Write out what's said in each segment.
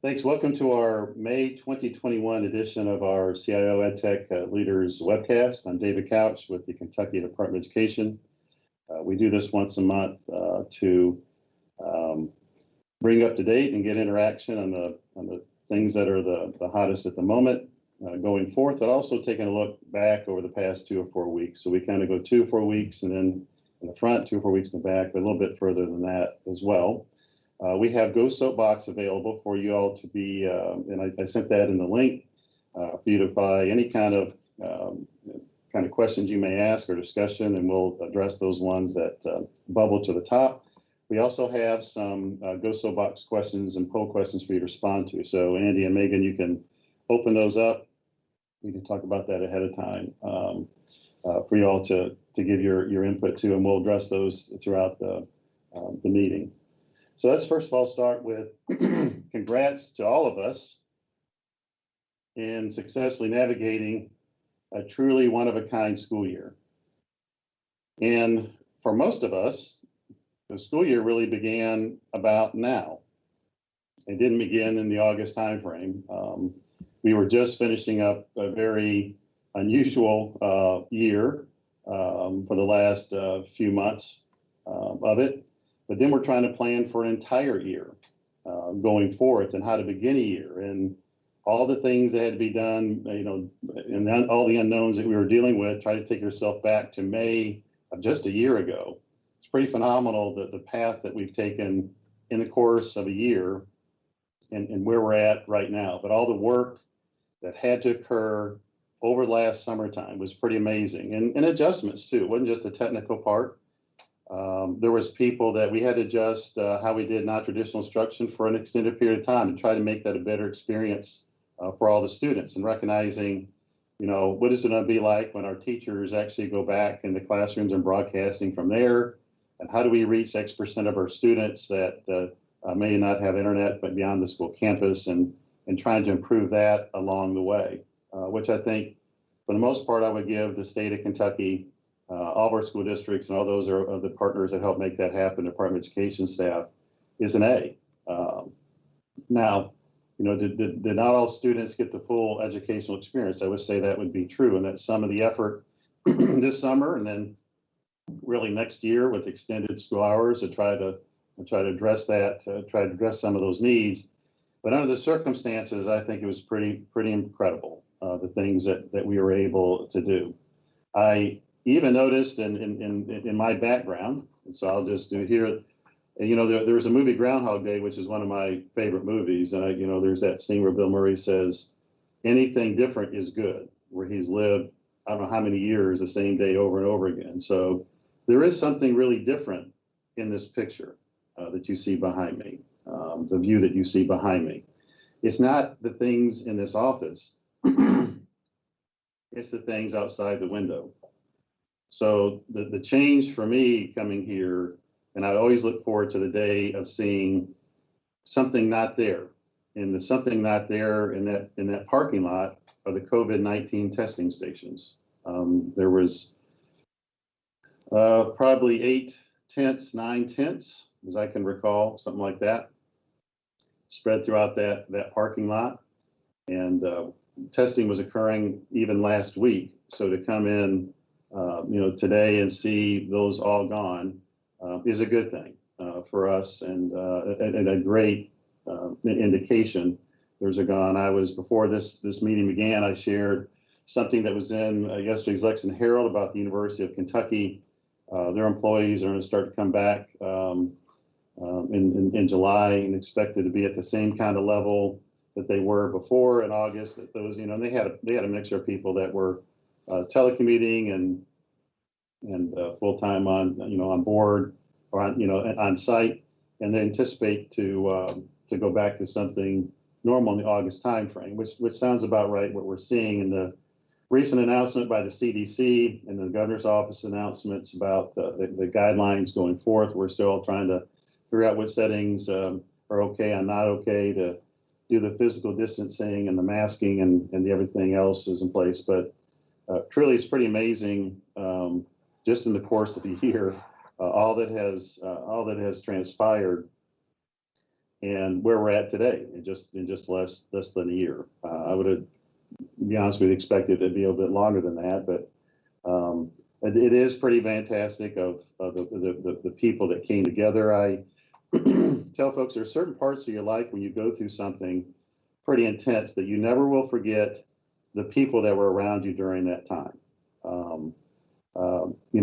Thanks. Welcome to our May 2021 edition of our CIO EdTech Leaders Webcast. I'm David Couch with the Kentucky Department of Education. We do this once a month to bring up to date and get interaction on the things that are the hottest at the moment going forth, but also taking a look back over the past 2 or 4 weeks. So we kind of go 2 or 4 weeks and then in the front, 2 or 4 weeks in the back, but a little bit further than that as well. We have Go Soapbox available for you all to be, and I sent that in the link for you to buy any kind of questions you may ask or discussion, and we'll address those ones that bubble to the top. We also have some Go Soapbox questions and poll questions for you to respond to. So Andy and Megan, you can open those up. We can talk about that ahead of time for you all to give your input to, and we'll address those throughout the meeting. So let's first of all start with congrats to all of us in successfully navigating a truly one-of-a-kind school year. And for most of us, the school year really began about now. It didn't begin in the August timeframe. We were just finishing up a very unusual year for the last few months of it. But then we're trying to plan for an entire year going forth and how to begin a year and all the things that had to be done, and then all the unknowns that we were dealing with. Try to take yourself back to May of just a year ago. It's pretty phenomenal the path that we've taken in the course of a year and where we're at right now. But all the work that had to occur over last summertime was pretty amazing, and adjustments too. It wasn't just the technical part. There was people that we had to adjust how we did non-traditional instruction for an extended period of time to try to make that a better experience for all the students, and recognizing, what is it going to be like when our teachers actually go back in the classrooms and broadcasting from there, and how do we reach X% of our students that may not have internet but beyond the school campus, and trying to improve that along the way, which I think for the most part I would give the state of Kentucky, all of our school districts and all those are the partners that help make that happen, Department of Education staff, is an A. Now, did not all students get the full educational experience? I would say that would be true, and that some of the effort this summer and then really next year with extended school hours to try to address that, to try to address some of those needs. But under the circumstances, I think it was pretty incredible, the things that we were able to do. I even noticed in my background, and so I'll just do here, there was a movie, Groundhog Day, which is one of my favorite movies, and there's that scene where Bill Murray says, anything different is good, where he's lived, I don't know how many years, the same day over and over again. So there is something really different in this picture that you see behind me, the view that you see behind me. It's not the things in this office, it's the things outside the window. So the change for me coming here, and I always look forward to the day of seeing something not there. And the something not there in that parking lot are the COVID-19 testing stations. There was probably 8 tents, 9 tents, as I can recall, something like that, spread throughout that parking lot. And testing was occurring even last week. So to come in today and see those all gone is a good thing for us, and a great indication those are gone. Before this meeting began, I shared something that was in yesterday's Lexington Herald about the University of Kentucky. Their employees are going to start to come back in July, and expected to be at the same kind of level that they were before in August. That those, they had a mixture of people that were telecommuting and full-time on board or on site, and they anticipate to go back to something normal in the August timeframe, which sounds about right. What we're seeing in the recent announcement by the CDC and the governor's office announcements about the guidelines going forth. We're still trying to figure out what settings are okay and not okay to do the physical distancing and the masking and everything else is in place. But truly, it's pretty amazing just in the course of the year, all that has transpired. and where we're at today in just less than a year. I would be honest with you, expected it to be a little bit longer than that, but it is pretty fantastic of the people that came together. I tell folks there's certain parts of your life when you go through something pretty intense that you never will forget the people that were around you during that time.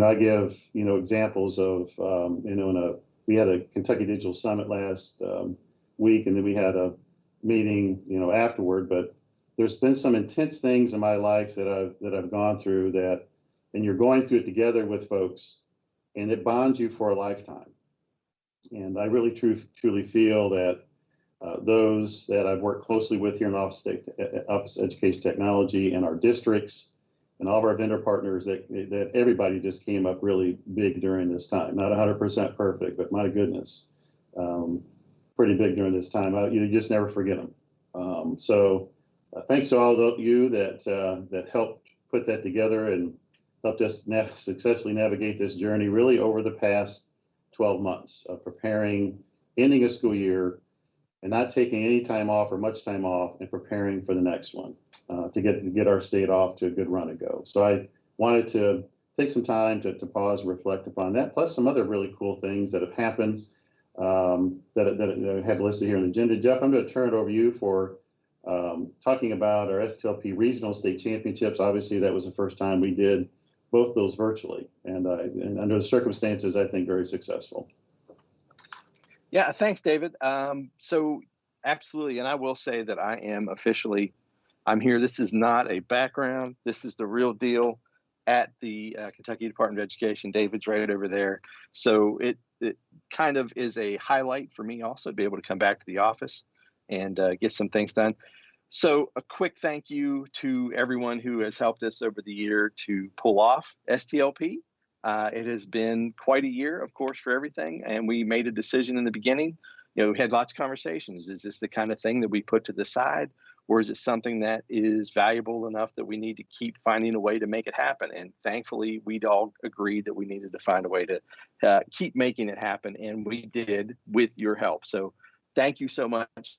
I give examples of we had a Kentucky Digital Summit last week, and then we had a meeting afterward. But there's been some intense things in my life that I've gone through and you're going through it together with folks, and it bonds you for a lifetime. And I really truly feel that those that I've worked closely with here in the Office of Education Technology and our districts and all of our vendor partners, that everybody just came up really big during this time. Not 100% perfect, but my goodness, pretty big during this time. You just never forget them. So thanks to all of you that helped put that together and helped us successfully navigate this journey really over the past 12 months of preparing, ending a school year, and not taking any time off or much time off, and preparing for the next one to get our state off to a good run ago. So I wanted to take some time to pause and reflect upon that, plus some other really cool things that have happened that I have listed here in the agenda. Jeff, I'm going to turn it over to you for talking about our StLP Regional State Championships. Obviously, that was the first time we did both those virtually, and under the circumstances, I think very successful. Yeah, thanks, David. So absolutely, and I will say that I am officially, I'm here. This is not a background. This is the real deal at the Kentucky Department of Education. David's right over there. So it kind of is a highlight for me also to be able to come back to the office and get some things done. So a quick thank you to everyone who has helped us over the year to pull off StLP. It has been quite a year, of course, for everything. And we made a decision in the beginning. We had lots of conversations. Is this the kind of thing that we put to the side? Or is it something that is valuable enough that we need to keep finding a way to make it happen? And thankfully, we'd all agreed that we needed to find a way to keep making it happen. And we did with your help. So thank you so much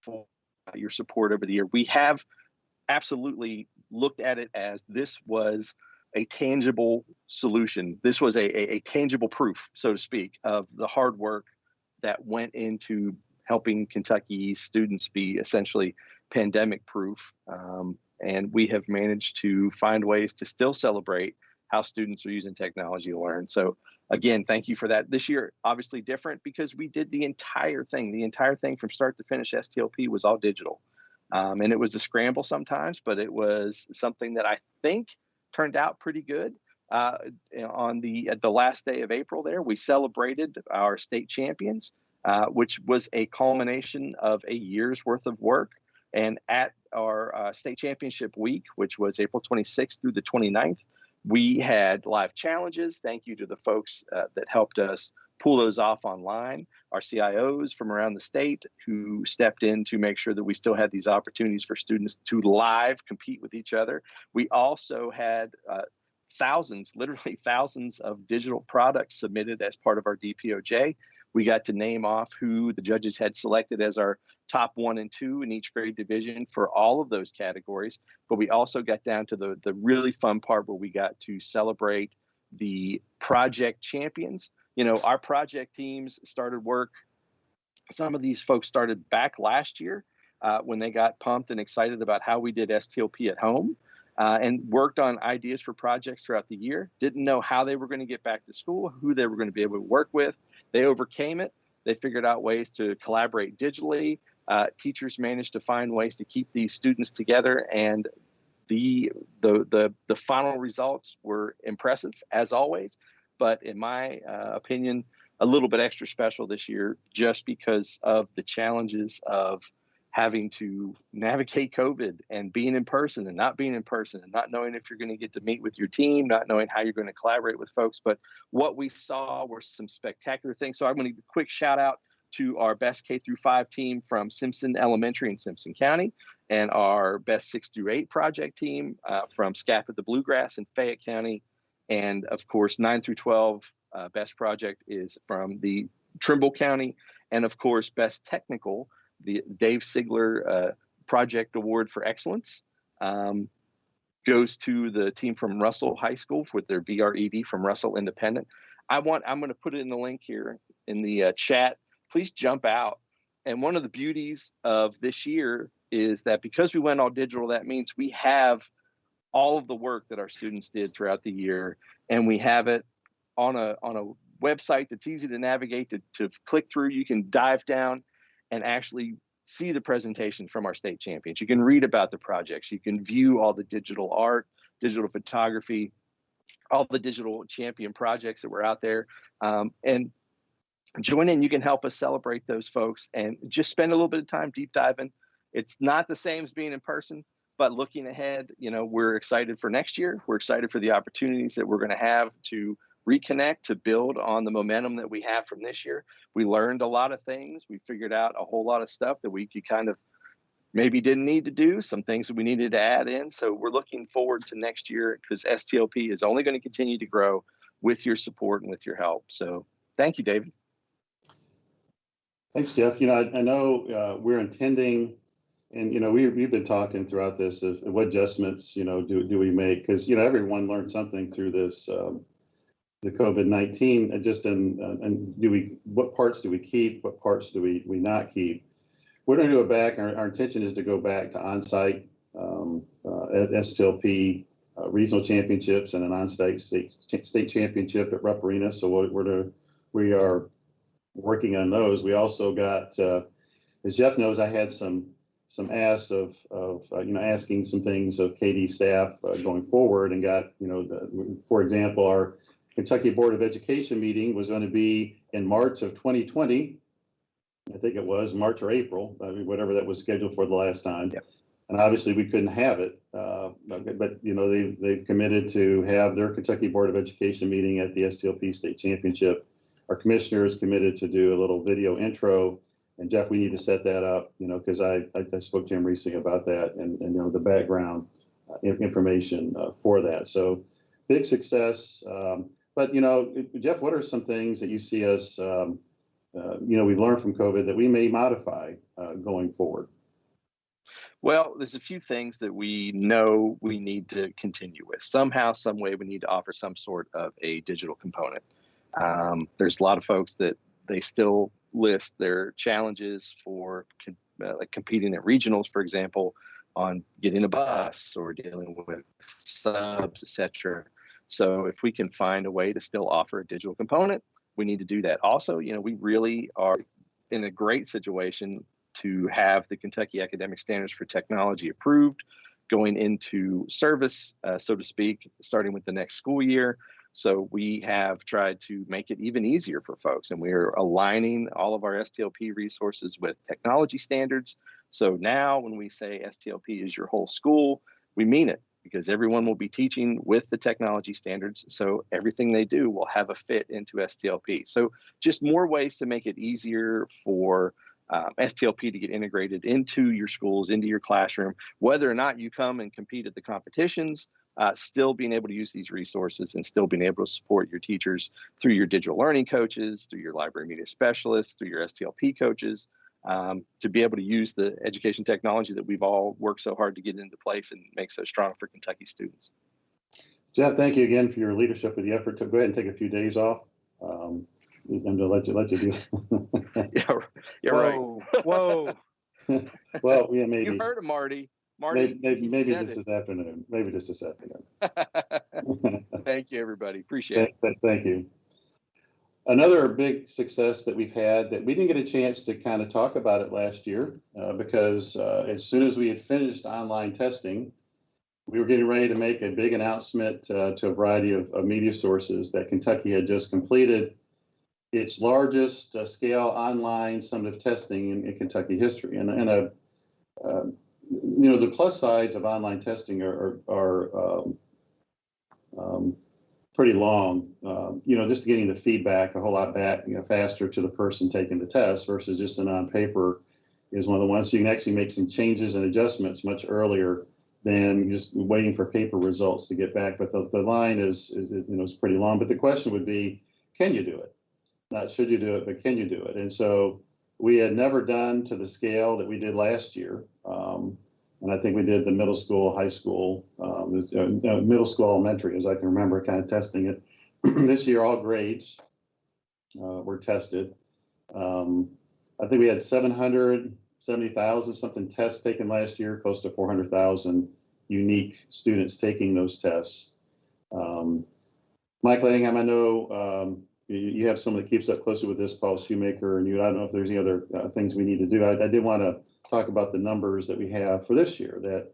for your support over the year. We have absolutely looked at it as this was a tangible solution. This was a tangible proof, so to speak, of the hard work that went into helping Kentucky students be essentially pandemic proof. And we have managed to find ways to still celebrate how students are using technology to learn. So again, thank you for that. This year, obviously different because we did the entire thing from start to finish. StLP was all digital. And it was a scramble sometimes, but it was something that I think turned out pretty good. On the last day of April there, we celebrated our state champions, which was a culmination of a year's worth of work. And at our state championship week, which was April 26th through the 29th, we had live challenges. Thank you to the folks that helped us pull those off online, our CIOs from around the state who stepped in to make sure that we still had these opportunities for students to live compete with each other. We also had literally thousands of digital products submitted as part of our DPOJ. We got to name off who the judges had selected as our top 1 and 2 in each grade division for all of those categories. But we also got down to the really fun part where we got to celebrate the project champions. Our project teams started work. Some of these folks started back last year when they got pumped and excited about how we did StLP at home and worked on ideas for projects throughout the year. Didn't know how they were going to get back to school, who they were going to be able to work with. They overcame it. They figured out ways to collaborate digitally. Teachers managed to find ways to keep these students together, and the final results were impressive as always. But in my opinion, a little bit extra special this year, just because of the challenges of having to navigate COVID and being in person and not being in person and not knowing if you're going to get to meet with your team, not knowing how you're going to collaborate with folks. But what we saw were some spectacular things. So I'm going to give a quick shout out to our best K-5 team from Simpson Elementary in Simpson County, and our best 6 through 8 project team from SCAP at the Bluegrass in Fayette County. And of course, 9 through 12 best project is from the Trimble County. And of course, Best Technical, the Dave Sigler Project Award for Excellence, goes to the team from Russell High School with their VRED from Russell Independent. I'm going to put it in the link here in the chat. Please jump out. And one of the beauties of this year is that because we went all digital, that means we have all of the work that our students did throughout the year, and we have it on a website that's easy to navigate, to click through. You can dive down and actually see the presentations from our state champions. You can read about the projects. You can view all the digital art, digital photography, all the digital champion projects that were out there. And join in. You can help us celebrate those folks and just spend a little bit of time deep diving. It's not the same as being in person, but looking ahead, we're excited for next year. We're excited for the opportunities that we're going to have to reconnect, to build on the momentum that we have from this year. We learned a lot of things. We figured out a whole lot of stuff that we could kind of maybe didn't need to do, some things that we needed to add in. So we're looking forward to next year because StLP is only going to continue to grow with your support and with your help. So thank you, David. Thanks, Jeff. I know we're intending, and we've been talking throughout this of what adjustments do we make, because everyone learned something through this the COVID-19, and what parts do we keep, what parts do we not keep. We're going to go back. Our intention is to go back to on-site at StLP regional championships and an on-site state championship at Rupp Arena. So we are working on those. We also got, as Jeff knows, I had some asks of asking some things of KD staff going forward, and got for example, our Kentucky Board of Education meeting was going to be in March of 2020. I think it was March or April, whatever that was scheduled for the last time. Yep. And obviously we couldn't have it, but they've committed to have their Kentucky Board of Education meeting at the StLP State Championship. Our commissioner is committed to do a little video intro, and Jeff, we need to set that up, because I spoke to him recently about that, and the background information for that. So big success. But Jeff, what are some things that you see us, we learned from COVID that we may modify going forward? Well, there's a few things that we know we need to continue with. Somehow, some way, we need to offer some sort of a digital component. There's a lot of folks that they still list their challenges for like competing at regionals, for example, on getting a bus or dealing with subs, etc. So if we can find a way to still offer a digital component, we need to do that. Also, we really are in a great situation to have the Kentucky Academic Standards for Technology approved, going into service, so to speak, starting with the next school year. So we have tried to make it even easier for folks, and we're aligning all of our StLP resources with technology standards. So now when we say StLP is your whole school, we mean it, because everyone will be teaching with the technology standards. So everything they do will have a fit into StLP. So just more ways to make it easier for StLP to get integrated into your schools, into your classroom, whether or not you come and compete at the competitions, still being able to use these resources and still being able to support your teachers through your digital learning coaches, through your library media specialists, through your StLP coaches, to be able to use the education technology that we've all worked so hard to get into place and make so strong for Kentucky students. Jeff, thank you again for your leadership of the effort. To go ahead and take a few days off. And to let you do. Yeah, right. Whoa. Well, yeah, maybe. You heard him, Marty. Marty, maybe just this afternoon. Maybe just this afternoon. Thank you, everybody. Appreciate it. Thank you. Another big success that we've had that we didn't get a chance to kind of talk about it last year because as soon as we had finished online testing, we were getting ready to make a big announcement to a variety of media sources that Kentucky had just completed its largest scale online summative testing in Kentucky history. And the plus sides of online testing are pretty long. Just getting the feedback a whole lot back, faster to the person taking the test versus just an on paper is one of the ones. So you can actually make some changes and adjustments much earlier than just waiting for paper results to get back. But the line is pretty long. But the question would be, can you do it? Not should you do it, but can you do it? And so we had never done to the scale that we did last year. And I think we did the middle school, high school, middle school, elementary, as I can remember, kind of testing it. This year, all grades were tested. I think we had 770,000 something tests taken last year, close to 400,000 unique students taking those tests. Mike Ladingham, I know you have someone that keeps up closely with this, Paul Shoemaker, and you. I don't know if there's any other things we need to do. I did want to talk about the numbers that we have for this year. That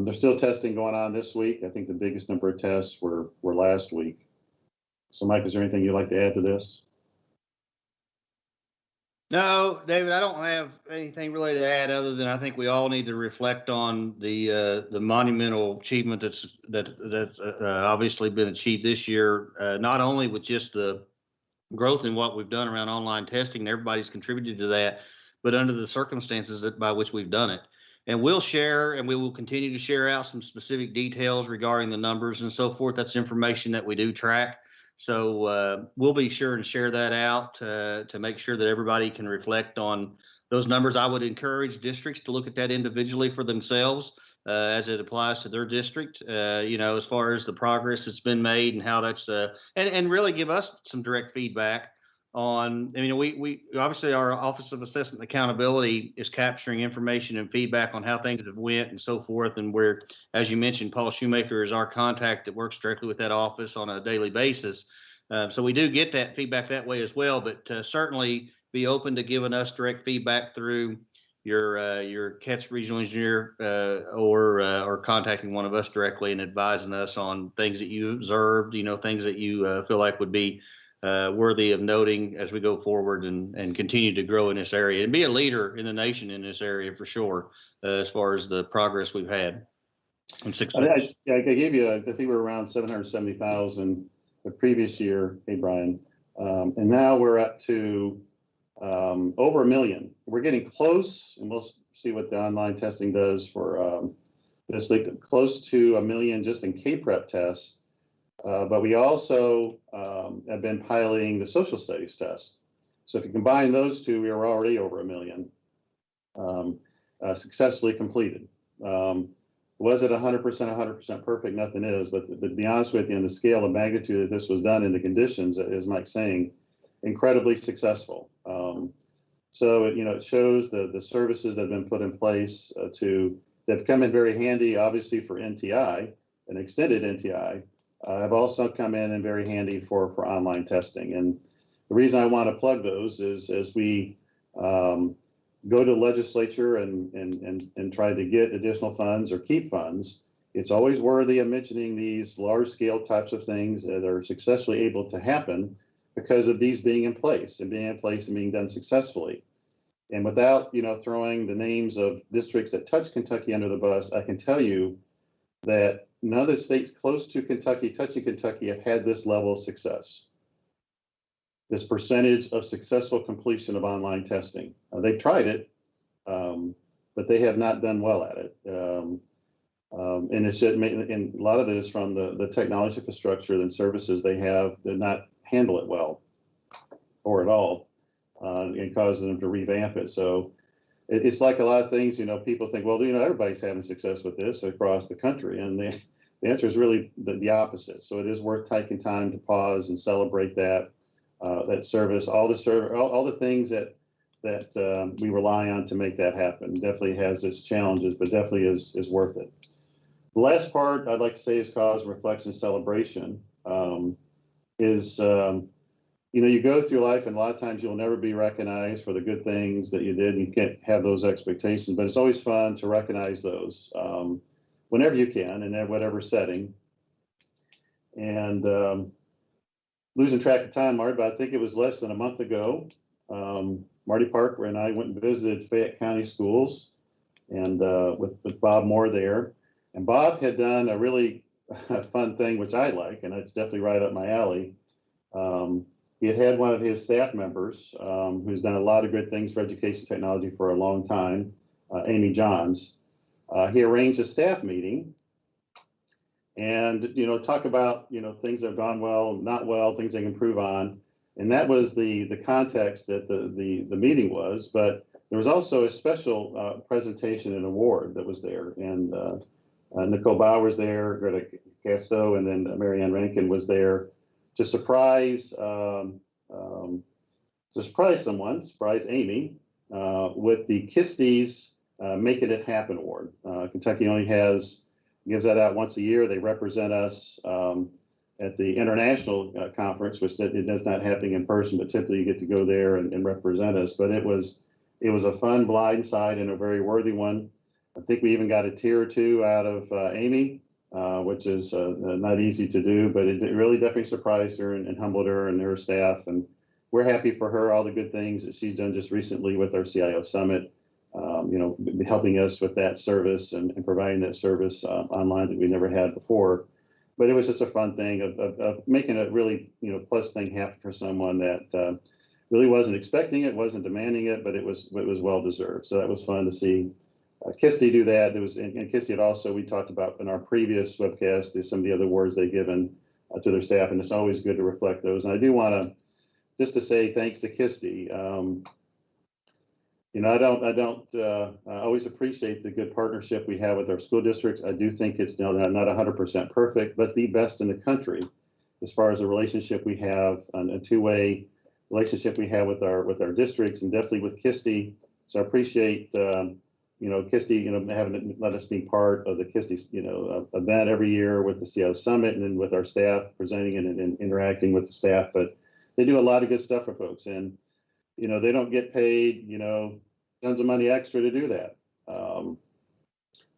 there's still testing going on this week. I think the biggest number of tests were last week. So, Mike, is there anything you'd like to add to this? No, David, I don't have anything really to add other than I think we all need to reflect on the monumental achievement that's obviously been achieved this year, not only with just the growth in what we've done around online testing, and everybody's contributed to that, but under the circumstances by which we've done it. And we'll share, and we will continue to share out some specific details regarding the numbers and so forth. That's information that we do track. So we'll be sure and share that out to make sure that everybody can reflect on those numbers. I would encourage districts to look at that individually for themselves as it applies to their district, as far as the progress that's been made and how that's, and really give us some direct feedback on, we obviously our Office of Assessment and Accountability is capturing information and feedback on how things have went and so forth. And where, as you mentioned, Paul Shoemaker is our contact that works directly with that office on a daily basis. So we do get that feedback that way as well, but certainly be open to giving us direct feedback through your CATS regional engineer or contacting one of us directly and advising us on things that you observed, things that you feel like would be worthy of noting as we go forward and continue to grow in this area and be a leader in the nation in this area for sure, as far as the progress we've had. And success. I gave you, I think we were around 770,000 the previous year, hey Brian, and now we're up to over 1 million. We're getting close, and we'll see what the online testing does for this, like close to 1 million just in K-Prep tests. But we also have been piloting the social studies test. So if you combine those two, we are already over 1 million successfully completed. Was it 100% perfect? Nothing is, but to be honest with you, in the scale of magnitude that this was done in the conditions, as Mike's saying, incredibly successful. So it shows the services that have been put in place that have come in very handy, obviously for NTI, an extended NTI, have also come in very handy for online testing. And the reason I want to plug those is as we go to the legislature and try to get additional funds or keep funds, it's always worthy of mentioning these large scale types of things that are successfully able to happen because of these being in place and being done successfully. And without, throwing the names of districts that touch Kentucky under the bus, I can tell you that none of the states close to Kentucky, touching Kentucky, have had this level of success. This percentage of successful completion of online testing. They've tried it, but they have not done well at it. And it's just, and a lot of it is from the technology infrastructure and services they have that not handle it well or at all, and causing them to revamp it. So it's like a lot of things, people think, well, everybody's having success with this across the country. And the answer is really the opposite. So it is worth taking time to pause and celebrate that service, all the things that we rely on to make that happen. Definitely has its challenges, but definitely is worth it. The last part I'd like to say is cause, reflection, celebration. You go through life and a lot of times you'll never be recognized for the good things that you did, and you can't have those expectations, but it's always fun to recognize those whenever you can and in whatever setting. And losing track of time, Marty, but I think it was less than a month ago, Marty Parker and I went and visited Fayette County Schools and with Bob Moore there. And Bob had done a really fun thing, which I like, and it's definitely right up my alley. He had one of his staff members who's done a lot of good things for education technology for a long time, Amy Johns. He arranged a staff meeting and, talk about, things that have gone well, not well, things they can improve on. And that was the context that the meeting was. But there was also a special presentation and award that was there. And Nicole Bauer was there, Greta Casto, and then Marianne Rankin was there to surprise someone, surprise Amy, with the Kisteys Making It Happen Award. Kentucky only gives that out once a year. They represent us at the international conference, which it does not happen in person, but typically you get to go there and represent us. But it was a fun blind side and a very worthy one. I think we even got a tear or two out of Amy, which is not easy to do, but it really definitely surprised her and humbled her and her staff. And we're happy for her, all the good things that she's done just recently with our CIO Summit, helping us with that service and providing that service online that we never had before. But it was just a fun thing of making a really, plus thing happen for someone that really wasn't expecting it, wasn't demanding it, but it was well deserved. So that was fun to see Kirsty do that. And Kirsty had also, we talked about in our previous webcast, there's some of the other awards they've given to their staff, and it's always good to reflect those. And I do want to just to say thanks to Kirsty. I always appreciate the good partnership we have with our school districts. I do think it's not 100% perfect, but the best in the country as far as the relationship we have, a two-way relationship we have with our districts, and definitely with Kirsty. So I appreciate Kirsty, having let us be part of the Kirsty, event every year with the CIO Summit, and then with our staff presenting and interacting with the staff. But they do a lot of good stuff for folks, and they don't get paid tons of money extra to do that.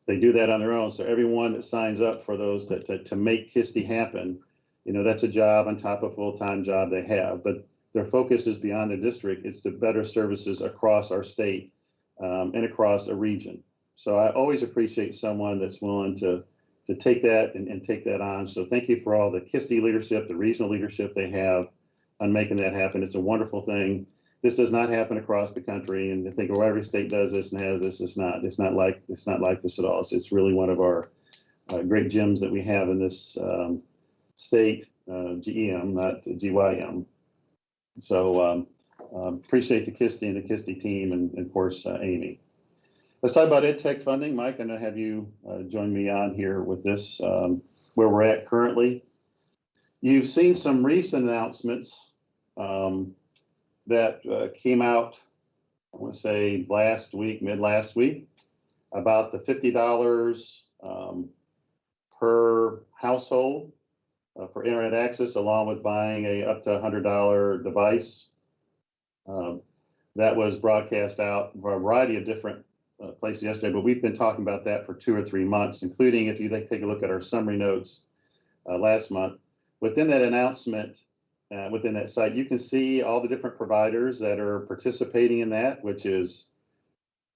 They do that on their own. So everyone that signs up for those to make Kirsty happen, that's a job on top of a full-time job they have. But their focus is beyond their district. It's to better services across our state and across a region. So I always appreciate someone that's willing to take that and take that on. So thank you for all the Kirsty leadership, the regional leadership they have on making that happen. It's a wonderful thing. This does not happen across the country, and I think every state does this and has this. It's not like this at all. So it's really one of our great gems that we have in this state, GEM, not GYM. So appreciate the Kirsty and the Kirsty team, and of course Amy. Let's talk about EdTech funding. Mike, I'm going to have you join me on here with this, where we're at currently. You've seen some recent announcements that came out, I want to say mid last week, about the $50 per household for internet access, along with buying a up to $100 device. That was broadcast out for a variety of different places yesterday, but we've been talking about that for 2 or 3 months, including, if you take a look at our summary notes last month. Within that announcement, within that site, you can see all the different providers that are participating in that, which is,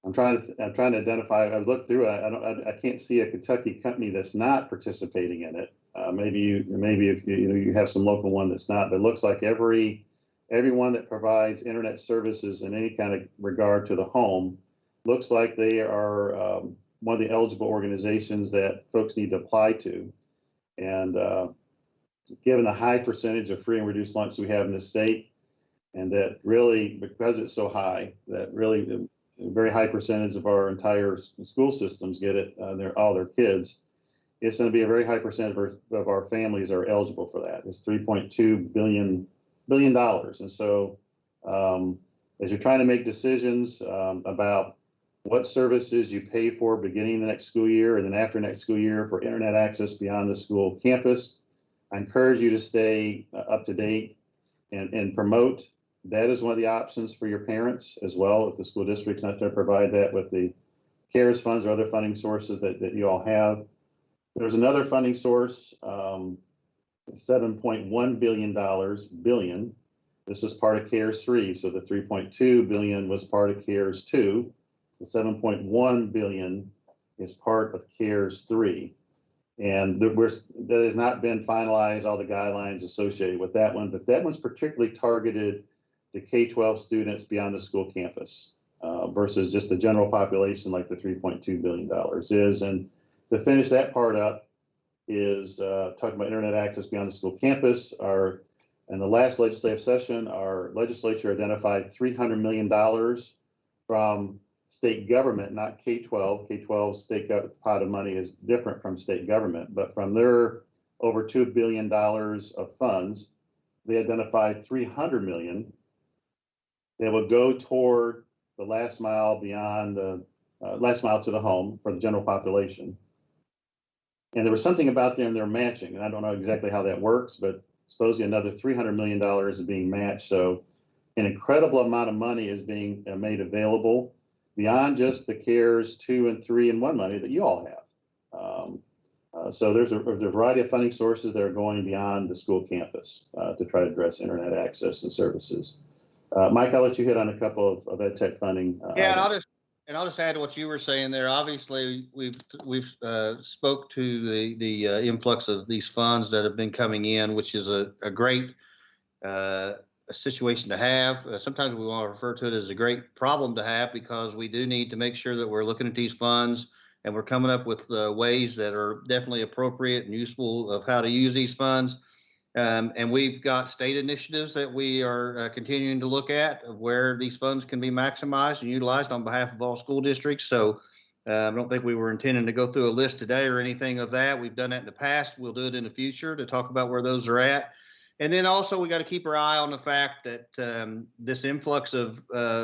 I'm trying to identify. I've looked through it. I can't see a Kentucky company that's not participating in it. Maybe if you have some local one that's not, but it looks like everyone that provides internet services in any kind of regard to the home looks like they are one of the eligible organizations that folks need to apply to. And given the high percentage of free and reduced lunch we have in the state, and that really, because it's so high, that really a very high percentage of our entire school systems get it, all their kids, it's going to be a very high percentage of our families are eligible for that. It's $3.2 billion. And so as you're trying to make decisions about what services you pay for beginning the next school year and then after next school year for internet access beyond the school campus, I encourage you to stay up to date and promote. That is one of the options for your parents as well, if the school district's not going to provide that with the CARES funds or other funding sources that you all have. There's another funding source, $7.1 billion. This is part of CARES 3. So the $3.2 billion was part of CARES 2. The $7.1 billion is part of CARES 3. And that has not been finalized, all the guidelines associated with that one, but that one's particularly targeted to K-12 students beyond the school campus versus just the general population like the $3.2 billion is. And to finish that part up is talking about internet access beyond the school campus. Our In the last legislative session, our legislature identified $300 million from state government, not K-12. K-12 state pot of money is different from state government, but from their over $2 billion of funds, they identified $300 million that will go toward the last mile beyond the last mile to the home for the general population. And there was something about them they're matching, and I don't know exactly how that works, but supposedly another $300 million is being matched. So an incredible amount of money is being made available beyond just the CARES 2 and 3 and 1 money that you all have. So there's a variety of funding sources that are going beyond the school campus to try to address internet access and services. Mike, I'll let you hit on a couple of EdTech funding. Yeah, and I'll just add to what you were saying there. Obviously, we've spoke to the influx of these funds that have been coming in, which is a great a situation to have. Sometimes we want to refer to it as a great problem to have, because we do need to make sure that we're looking at these funds and we're coming up with ways that are definitely appropriate and useful of how to use these funds. And we've got state initiatives that we are continuing to look at of where these funds can be maximized and utilized on behalf of all school districts. So I don't think we were intending to go through a list today or anything of that. We've done that in the past. We'll do it in the future to talk about where those are at. And then also we got to keep our eye on the fact that this influx of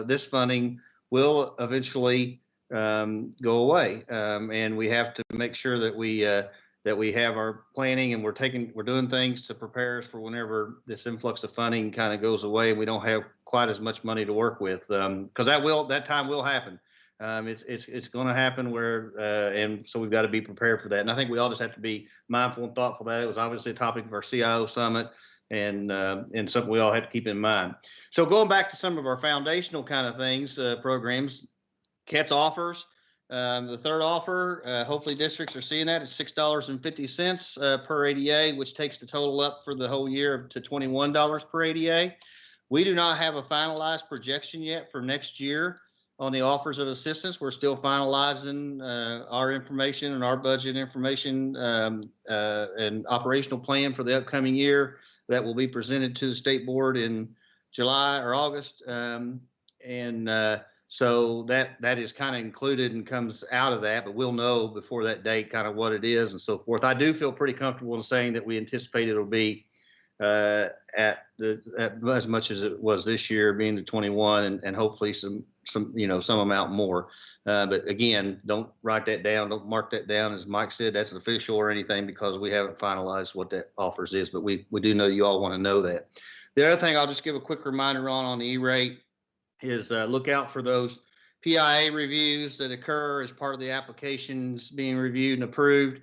this funding will eventually go away. And we have to make sure that we have our planning and we're doing things to prepare us for whenever this influx of funding kind of goes away and we don't have quite as much money to work with, because that time will happen. It's going to happen and so we've got to be prepared for that. And I think we all just have to be mindful and thoughtful that it was obviously a topic of our CIO summit and something we all have to keep in mind. So going back to some of our foundational kind of things, programs, CATS offers. The third offer, hopefully districts are seeing that, it's $6.50 per ADA, which takes the total up for the whole year to $21 per ADA. We do not have a finalized projection yet for next year on the offers of assistance. We're still finalizing our information and our budget information and operational plan for the upcoming year that will be presented to the state board in July or August. So that is kind of included and comes out of that, but we'll know before that date kind of what it is and so forth. I do feel pretty comfortable in saying that we anticipate it'll be at as much as it was this year, being the 21, and hopefully some amount more. But again, don't write that down, don't mark that down. As Mike said, that's official or anything, because we haven't finalized what that offers is, but we do know you all want to know that. The other thing I'll just give a quick reminder on the E-rate is look out for those PIA reviews that occur as part of the applications being reviewed and approved.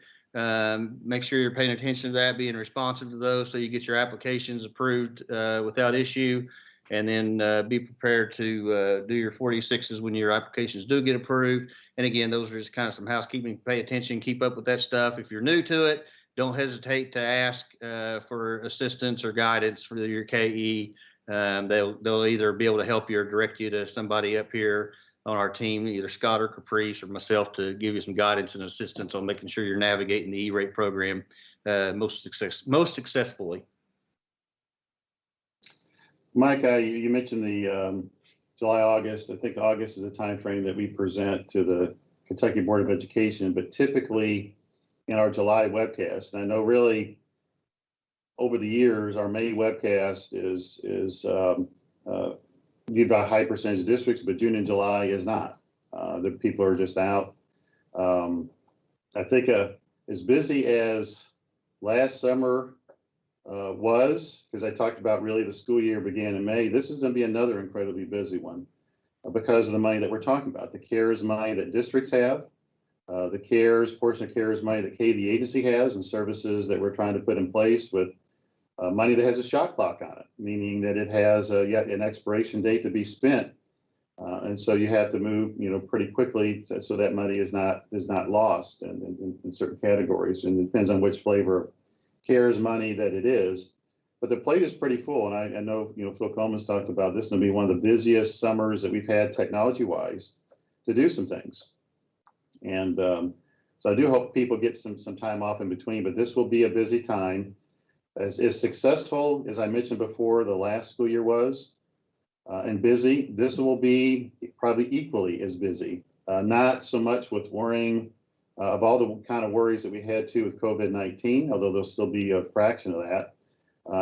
Make sure you're paying attention to that, being responsive to those, so you get your applications approved without issue. And then be prepared to do your 46s when your applications do get approved. And again, those are just kind of some housekeeping. Pay attention, keep up with that stuff. If you're new to it, don't hesitate to ask for assistance or guidance for your KE. They'll either be able to help you or direct you to somebody up here on our team, either Scott or Caprice or myself, to give you some guidance and assistance on making sure you're navigating the E-rate program most successfully. Mike, you mentioned the July, August. I think August is a time frame that we present to the Kentucky Board of Education, but typically in our July webcast, and I know really over the years, our May webcast is viewed by a high percentage of districts, but June and July is not. The people are just out. I think as busy as last summer was, because I talked about really the school year began in May, this is going to be another incredibly busy one because of the money that we're talking about, the CARES money that districts have, the CARES, portion of CARES money that the agency has, and services that we're trying to put in place with money that has a shot clock on it, meaning that it has yet an expiration date to be spent. And so you have to move, pretty quickly so that money is not lost in certain categories. And it depends on which flavor of CARES money that it is. But the plate is pretty full. And I know, Phil Coleman's talked about this will be one of the busiest summers that we've had technology-wise to do some things. And so I do hope people get some time off in between, but this will be a busy time. As successful as I mentioned before, the last school year was, and busy, this will be probably equally as busy. Not so much with worrying of all the kind of worries that we had to with COVID-19, although there'll still be a fraction of that.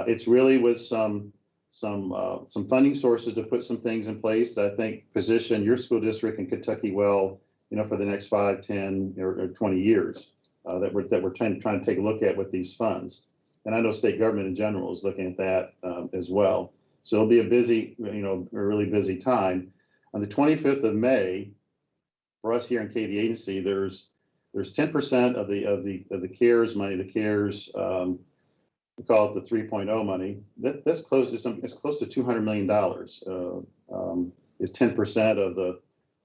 It's really with some funding sources to put some things in place that I think position your school district in Kentucky well, for the next 5, 10, or 20 years that we're trying to take a look at with these funds. And I know state government in general is looking at that as well. So it'll be a busy, a really busy time. On the 25th of May, for us here in Katy Agency, there's 10% of the CARES money, the CARES, we call it the 3.0 money. That's close to it's close to $200 million. Is 10% of the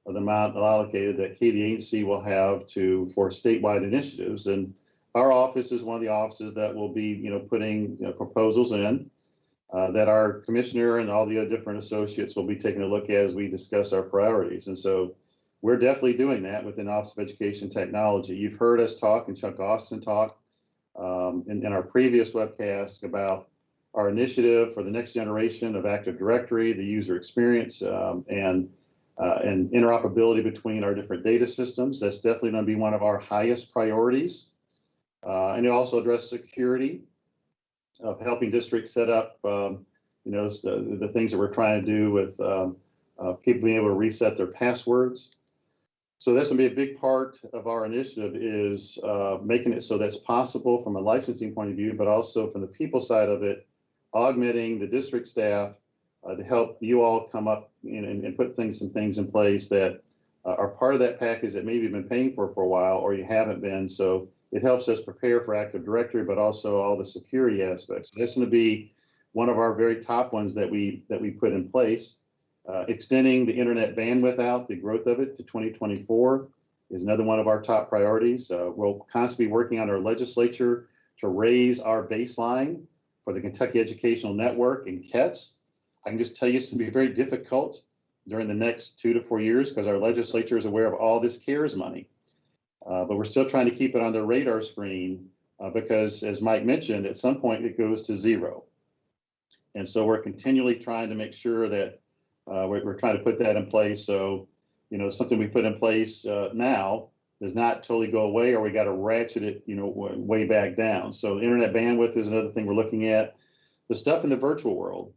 amount allocated that Katy Agency will have for statewide initiatives. And our office is one of the offices that will be, putting proposals in that our commissioner and all the other different associates will be taking a look at as we discuss our priorities. And so we're definitely doing that within Office of Education Technology. You've heard us talk, and Chuck Austin talk in our previous webcast about our initiative for the next generation of Active Directory, the user experience, and interoperability between our different data systems. That's definitely going to be one of our highest priorities. And it also addresses security of helping districts set up, the things that we're trying to do with people being able to reset their passwords. So that's going to be a big part of our initiative, is making it so that's possible from a licensing point of view, but also from the people side of it, augmenting the district staff to help you all come up and put some things in place that are part of that package that maybe you've been paying for a while, or you haven't been. So it helps us prepare for Active Directory, but also all the security aspects. So that's going to be one of our very top ones that we put in place. Extending the internet bandwidth out, the growth of it to 2024 is another one of our top priorities. We'll constantly be working on our legislature to raise our baseline for the Kentucky Educational Network and KETS. I can just tell you it's going to be very difficult during the next 2 to 4 years because our legislature is aware of all this CARES money. But we're still trying to keep it on the radar screen because, as Mike mentioned, at some point it goes to zero. And so we're continually trying to make sure that we're trying to put that in place. So, something we put in place now does not totally go away, or we got to ratchet it, way back down. So the internet bandwidth is another thing we're looking at. The stuff in the virtual world.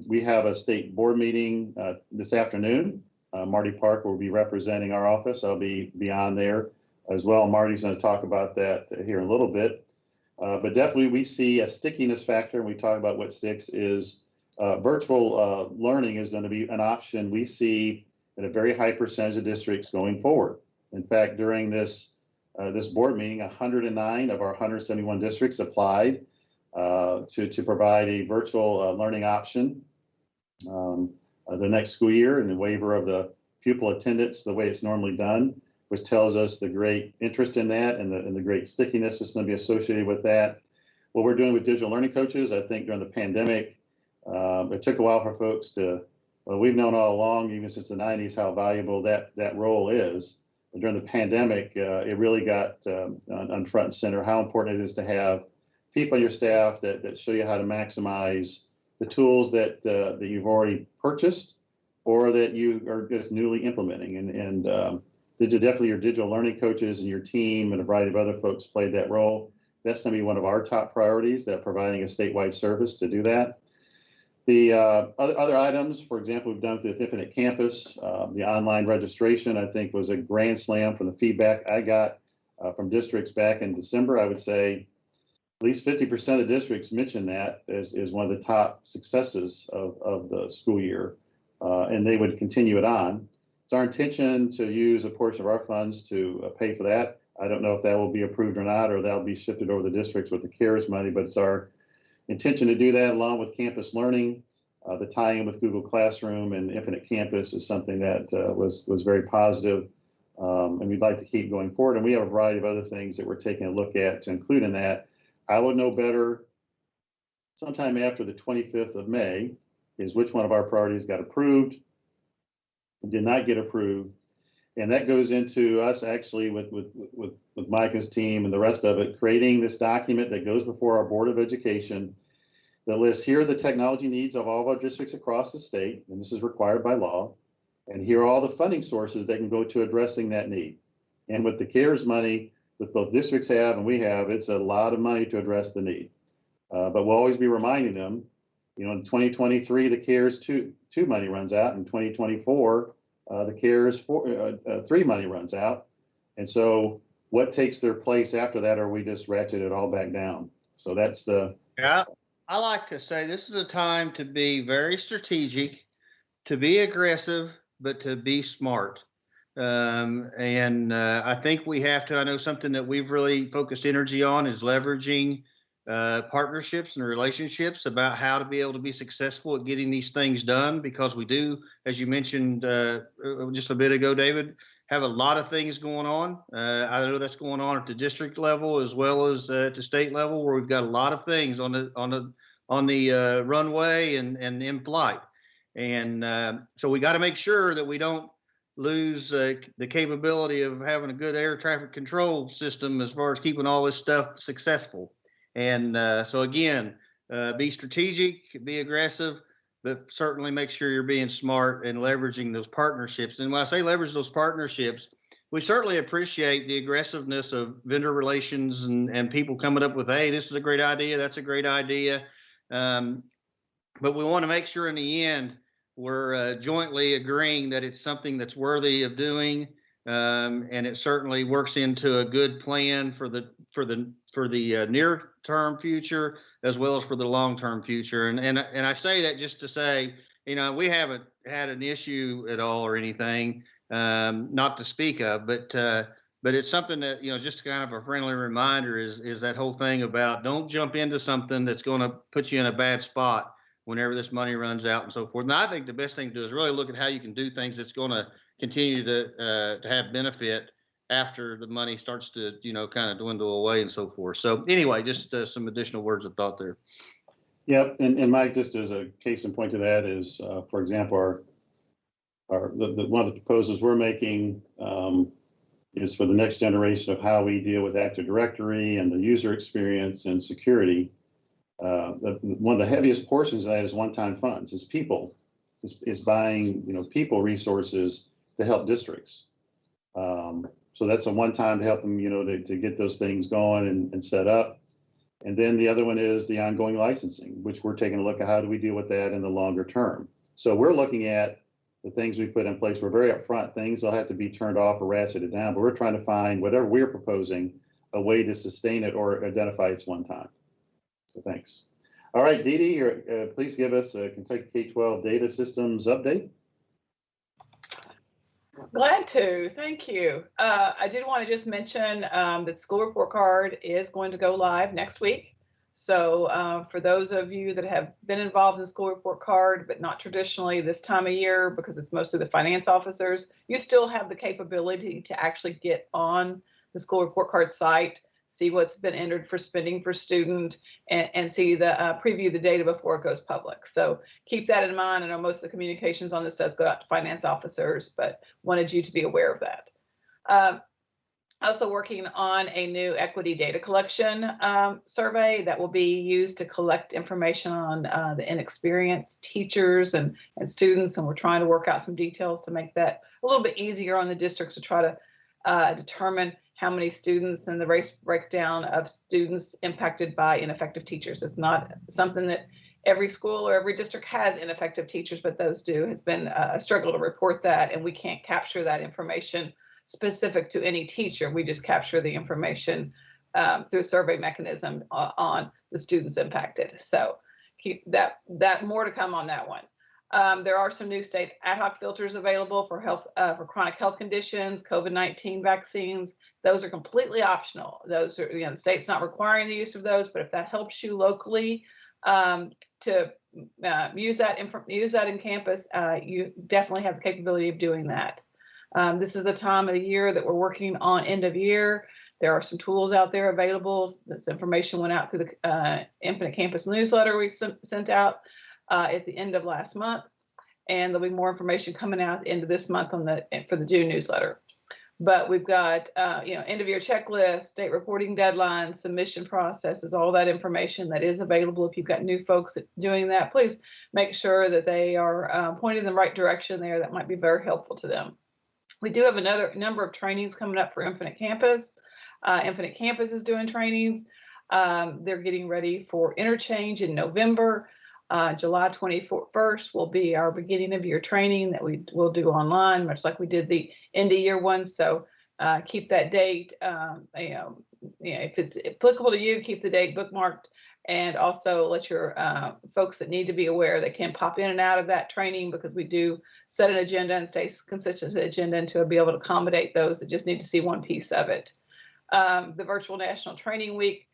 We have a state board meeting this afternoon. Marty Park will be representing our office. I'll be on there as well. Marty's going to talk about that here in a little bit. But definitely we see a stickiness factor, and we talk about what sticks is virtual learning is going to be an option we see in a very high percentage of districts going forward. In fact, during this board meeting, 109 of our 171 districts applied to provide a virtual learning option the next school year, and the waiver of the pupil attendance the way it's normally done, which tells us the great interest in that and the great stickiness that's going to be associated with that. What we're doing with digital learning coaches, I think during the pandemic, it took a while for folks we've known all along, even since the 90s, how valuable that role is. But during the pandemic, it really got on front and center how important it is to have people on your staff that show you how to maximize the tools that you've already purchased or that you are just newly implementing. And definitely your digital learning coaches and your team and a variety of other folks played that role. That's going to be one of our top priorities, that providing a statewide service to do that. The other items, for example, we've done through the Infinite Campus, the online registration, I think, was a grand slam from the feedback I got from districts back in December. I would say at least 50% of the districts mentioned that as one of the top successes of the school year, and they would continue it on. It's our intention to use a portion of our funds to pay for that. I don't know if that will be approved or not, or that'll be shifted over the districts with the CARES money, but it's our intention to do that along with campus learning. The tie-in with Google Classroom and Infinite Campus is something that was very positive, and we'd like to keep going forward. And we have a variety of other things that we're taking a look at to include in that. I would know better sometime after the 25th of May is which one of our priorities got approved and did not get approved. And that goes into us actually with Mike and his team and the rest of it, creating this document that goes before our Board of Education that lists here are the technology needs of all of our districts across the state, and this is required by law. And here are all the funding sources that can go to addressing that need. And with the CARES money, with both districts have and we have, it's a lot of money to address the need. But we'll always be reminding them, you know, in 2023, the CARES 2 money runs out. In 2024, the CARES 3 money runs out. And so what takes their place after that, or we just ratchet it all back down? So that's the... Yeah, I like to say this is a time to be very strategic, to be aggressive, but to be smart. I think we have to, I know something that we've really focused energy on is leveraging partnerships and relationships about how to be able to be successful at getting these things done, because we do, as you mentioned just a bit ago, David, have a lot of things going on. I know that's going on at the district level as well as at the state level, where we've got a lot of things on the runway and in flight. And so we got to make sure that we don't lose the capability of having a good air traffic control system as far as keeping all this stuff successful. And so again, be strategic, be aggressive, but certainly make sure you're being smart and leveraging those partnerships. And when I say leverage those partnerships, we certainly appreciate the aggressiveness of vendor relations and people coming up with, hey, this is a great idea, that's a great idea. But we want to make sure in the end we're jointly agreeing that it's something that's worthy of doing, and it certainly works into a good plan for the near-term future as well as for the long-term future. And I say that just to say, you know, we haven't had an issue at all or anything, not to speak of, but it's something that, you know, just kind of a friendly reminder is that whole thing about don't jump into something that's going to put you in a bad spot whenever this money runs out and so forth. And I think the best thing to do is really look at how you can do things that's going to continue to have benefit after the money starts to, you know, kind of dwindle away and so forth. So anyway, just some additional words of thought there. Yep, and Mike, just as a case in point to that is, for example, one of the proposals we're making is for the next generation of how we deal with Active Directory and the user experience and security. One of the heaviest portions of that is one-time funds. Is people, is buying, you know, people resources to help districts. So that's a one-time to help them, you know, to get those things going and set up. And then the other one is the ongoing licensing, which we're taking a look at how do we deal with that in the longer term. So we're looking at the things we put in place. We're very upfront. Things will have to be turned off or ratcheted down, but we're trying to find whatever we're proposing a way to sustain it or identify it's one time. So thanks. All right, Dee Dee, please give us a Kentucky K-12 data systems update. Glad to, thank you. I did want to just mention that School Report Card is going to go live next week. So for those of you that have been involved in School Report Card, but not traditionally this time of year, because it's mostly the finance officers, you still have the capability to actually get on the School Report Card site, see what's been entered for spending per student, and see the preview the data before it goes public. So keep that in mind. I know most of the communications on this does go out to finance officers, but wanted you to be aware of that. Also working on a new equity data collection survey that will be used to collect information on the inexperienced teachers and students, and we're trying to work out some details to make that a little bit easier on the districts to try to determine how many students and the race breakdown of students impacted by ineffective teachers. It's not something that every school or every district has ineffective teachers, but those do. Has been a struggle to report that, and we can't capture that information specific to any teacher. We just capture the information through a survey mechanism on the students impacted. So keep that more to come on that one. There are some new state ad hoc filters available for health, for chronic health conditions, COVID-19 vaccines. Those are completely optional. Those are, you know, the state's not requiring the use of those, but if that helps you locally to use that in campus, you definitely have the capability of doing that. This is the time of the year that we're working on end of year. There are some tools out there available. This information went out through the Infinite Campus newsletter we sent out at the end of last month. and there'll be more information coming out at the end of this month for the June newsletter. But we've got, end of year checklist, state reporting deadlines, submission processes, all that information that is available. If you've got new folks doing that, please make sure that they are pointed in the right direction there. That might be very helpful to them. We do have another number of trainings coming up for Infinite Campus. Infinite Campus is doing trainings. They're getting ready for Interchange in November. July 21st will be our beginning of year training that we will do online, much like we did the end of year one. So keep that date. If it's applicable to you, keep the date bookmarked, and also let your folks that need to be aware that can pop in and out of that training, because we do set an agenda and stay consistent to the agenda and to be able to accommodate those that just need to see one piece of it. The Virtual National Training Week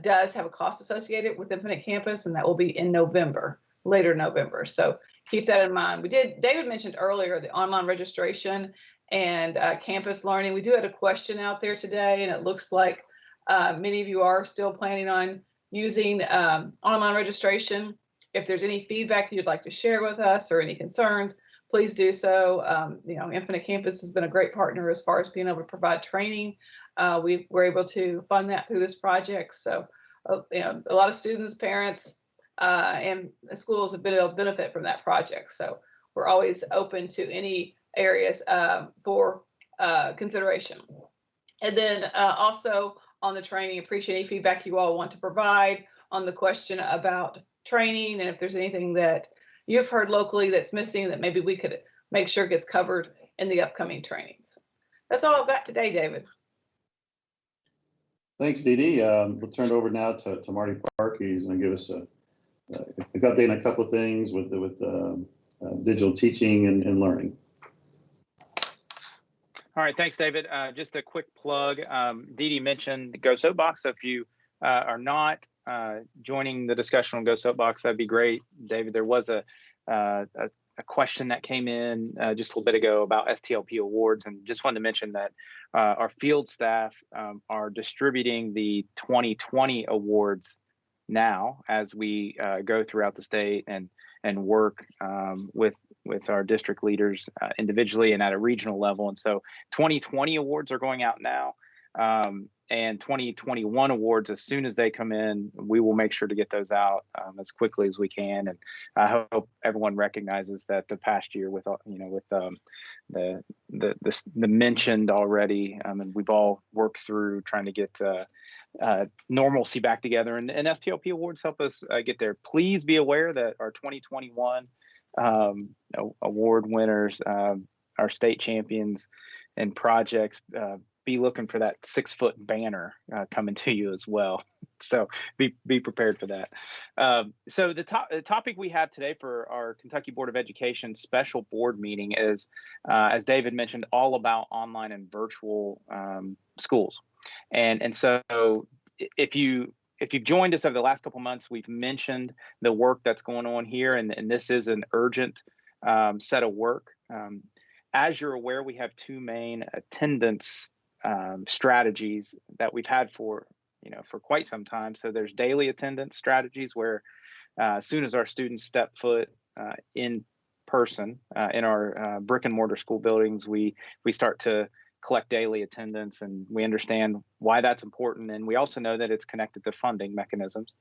does have a cost associated with Infinite Campus, and that will be in November, later November. So keep that in mind. David mentioned earlier the online registration and campus learning. We do have a question out there today, and it looks like many of you are still planning on using online registration. If there's any feedback you'd like to share with us or any concerns, please do so. Infinite Campus has been a great partner as far as being able to provide training. We were able to fund that through this project. So, a lot of students, parents, and schools have been able to benefit from that project. So we're always open to any areas for consideration. And then also on the training, appreciate any feedback you all want to provide on the question about training, and if there's anything that you've heard locally that's missing that maybe we could make sure gets covered in the upcoming trainings. That's all I've got today, David. Thanks, Dee Dee. We'll turn it over now to Marty Park. He's going to give us a update on a couple of things with digital teaching and learning. All right, thanks, David. Just a quick plug. Dee Dee mentioned Go Soapbox. So if you are not joining the discussion on Go Soapbox, that'd be great. David, there was a question that came in just a little bit ago about StLP Awards, and just wanted to mention that our field staff are distributing the 2020 awards now as we go throughout the state and work with our district leaders individually and at a regional level. And so 2020 awards are going out now, and 2021 awards, as soon as they come in, we will make sure to get those out as quickly as we can. And I hope everyone recognizes that the past year with the mentioned already, and we've all worked through trying to get normalcy back together, and StLP Awards help us get there. Please be aware that our 2021 award winners, our state champions and projects, be looking for that 6-foot banner coming to you as well. So be prepared for that. So the topic we have today for our Kentucky Board of Education special board meeting is, as David mentioned, all about online and virtual schools. And so if you've joined us over the last couple of months, we've mentioned the work that's going on here, and this is an urgent set of work. As you're aware, we have two main attendance strategies that we've had for quite some time. So there's daily attendance strategies, where as soon as our students step foot in person in our brick and mortar school buildings, we start to collect daily attendance, and we understand why that's important. And we also know that it's connected to funding mechanisms.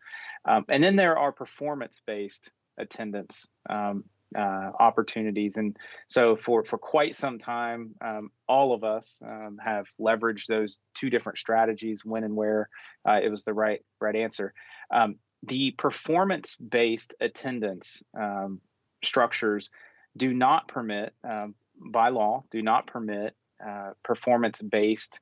And then there are performance-based attendance opportunities. And so for quite some time, all of us have leveraged those two different strategies when and where it was the right answer. The performance-based attendance structures do not permit, by law, performance-based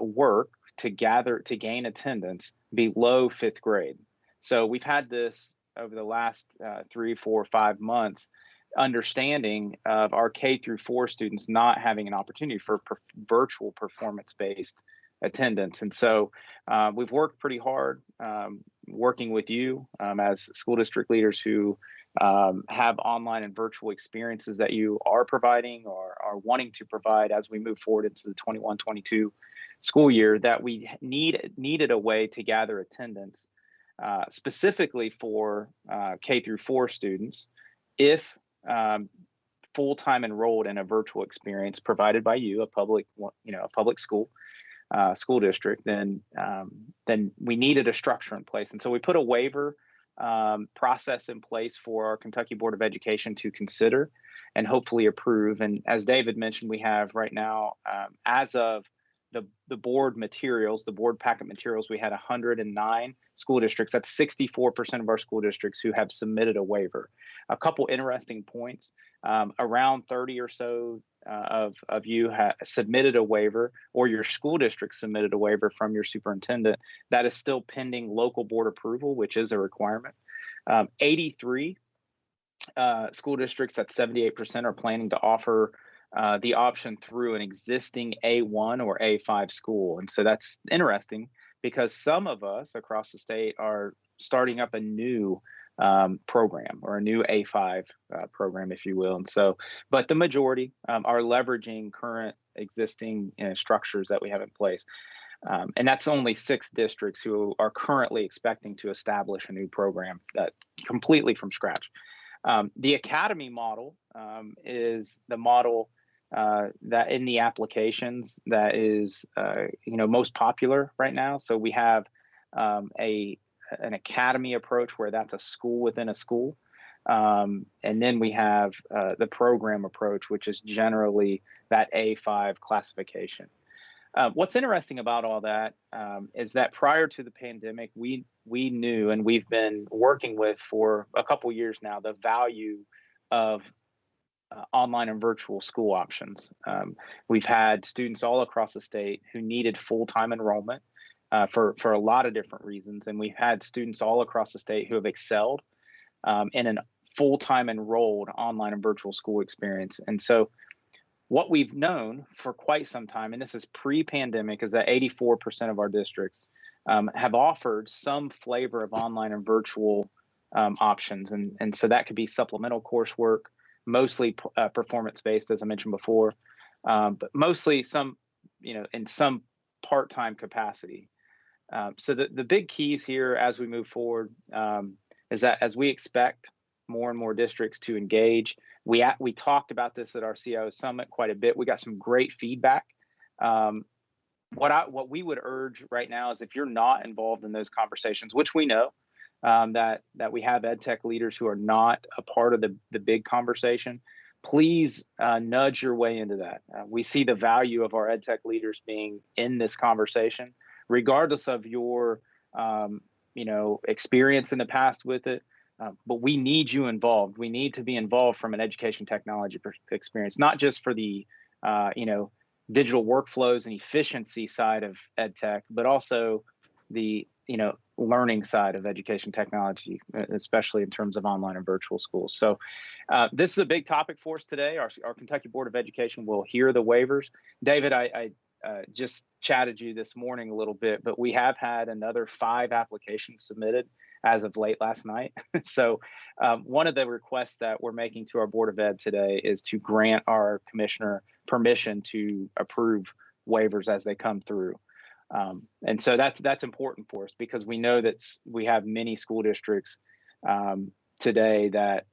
work to gain attendance below 5th grade. So we've had this over the last 3, 4, 5 months, understanding of our K through 4 students not having an opportunity for virtual performance-based attendance. And so we've worked pretty hard working with you as school district leaders who have online and virtual experiences that you are providing or are wanting to provide as we move forward into the 21-22 school year, that we needed a way to gather attendance specifically for K through 4 students if full-time enrolled in a virtual experience provided by you, a public school district, then we needed a structure in place. And so we put a waiver process in place for our Kentucky Board of Education to consider and hopefully approve. And as David mentioned, we have right now, as of the board materials, the board packet materials, we had 109 school districts. That's 64% of our school districts who have submitted a waiver. A couple interesting points, around 30 or so of you have submitted a waiver, or your school district submitted a waiver from your superintendent. That is still pending local board approval, which is a requirement. 83 school districts, that's 78%, are planning to offer the option through an existing A1 or A5 school. And so that's interesting because some of us across the state are starting up a new program, or a new A5 program, if you will. And so, but the majority are leveraging current existing structures that we have in place. And that's only 6 districts who are currently expecting to establish a new program that completely from scratch. The academy model is the model that in the applications that is most popular right now. So we have an academy approach where that's a school within a school, and then we have the program approach, which is generally that A5 classification. What's interesting about all that is that prior to the pandemic, we knew, and we've been working with for a couple years now, the value of online and virtual school options. We've had students all across the state who needed full-time enrollment for a lot of different reasons. And we've had students all across the state who have excelled in a full-time enrolled online and virtual school experience. And so what we've known for quite some time, and this is pre-pandemic, is that 84% of our districts have offered some flavor of online and virtual options. And so that could be supplemental coursework, mostly performance-based, as I mentioned before, but mostly some, in some part-time capacity. So the big keys here as we move forward is that as we expect more and more districts to engage, we talked about this at our CIO Summit quite a bit. We got some great feedback. What we would urge right now is if you're not involved in those conversations, which we know that we have EdTech leaders who are not a part of the big conversation, please nudge your way into that. We see the value of our EdTech leaders being in this conversation, regardless of your experience in the past with it. But we need you involved. We need to be involved from an education technology experience, not just for the digital workflows and efficiency side of EdTech, but also the learning side of education technology, especially in terms of online and virtual schools. So this is a big topic for us today. Our Kentucky Board of Education will hear the waivers. David, I just chatted you this morning a little bit, but we have had another 5 applications submitted as of late last night. So one of the requests that we're making to our Board of Ed today is to grant our commissioner permission to approve waivers as they come through. And so that's important for us because we know that we have many school districts today that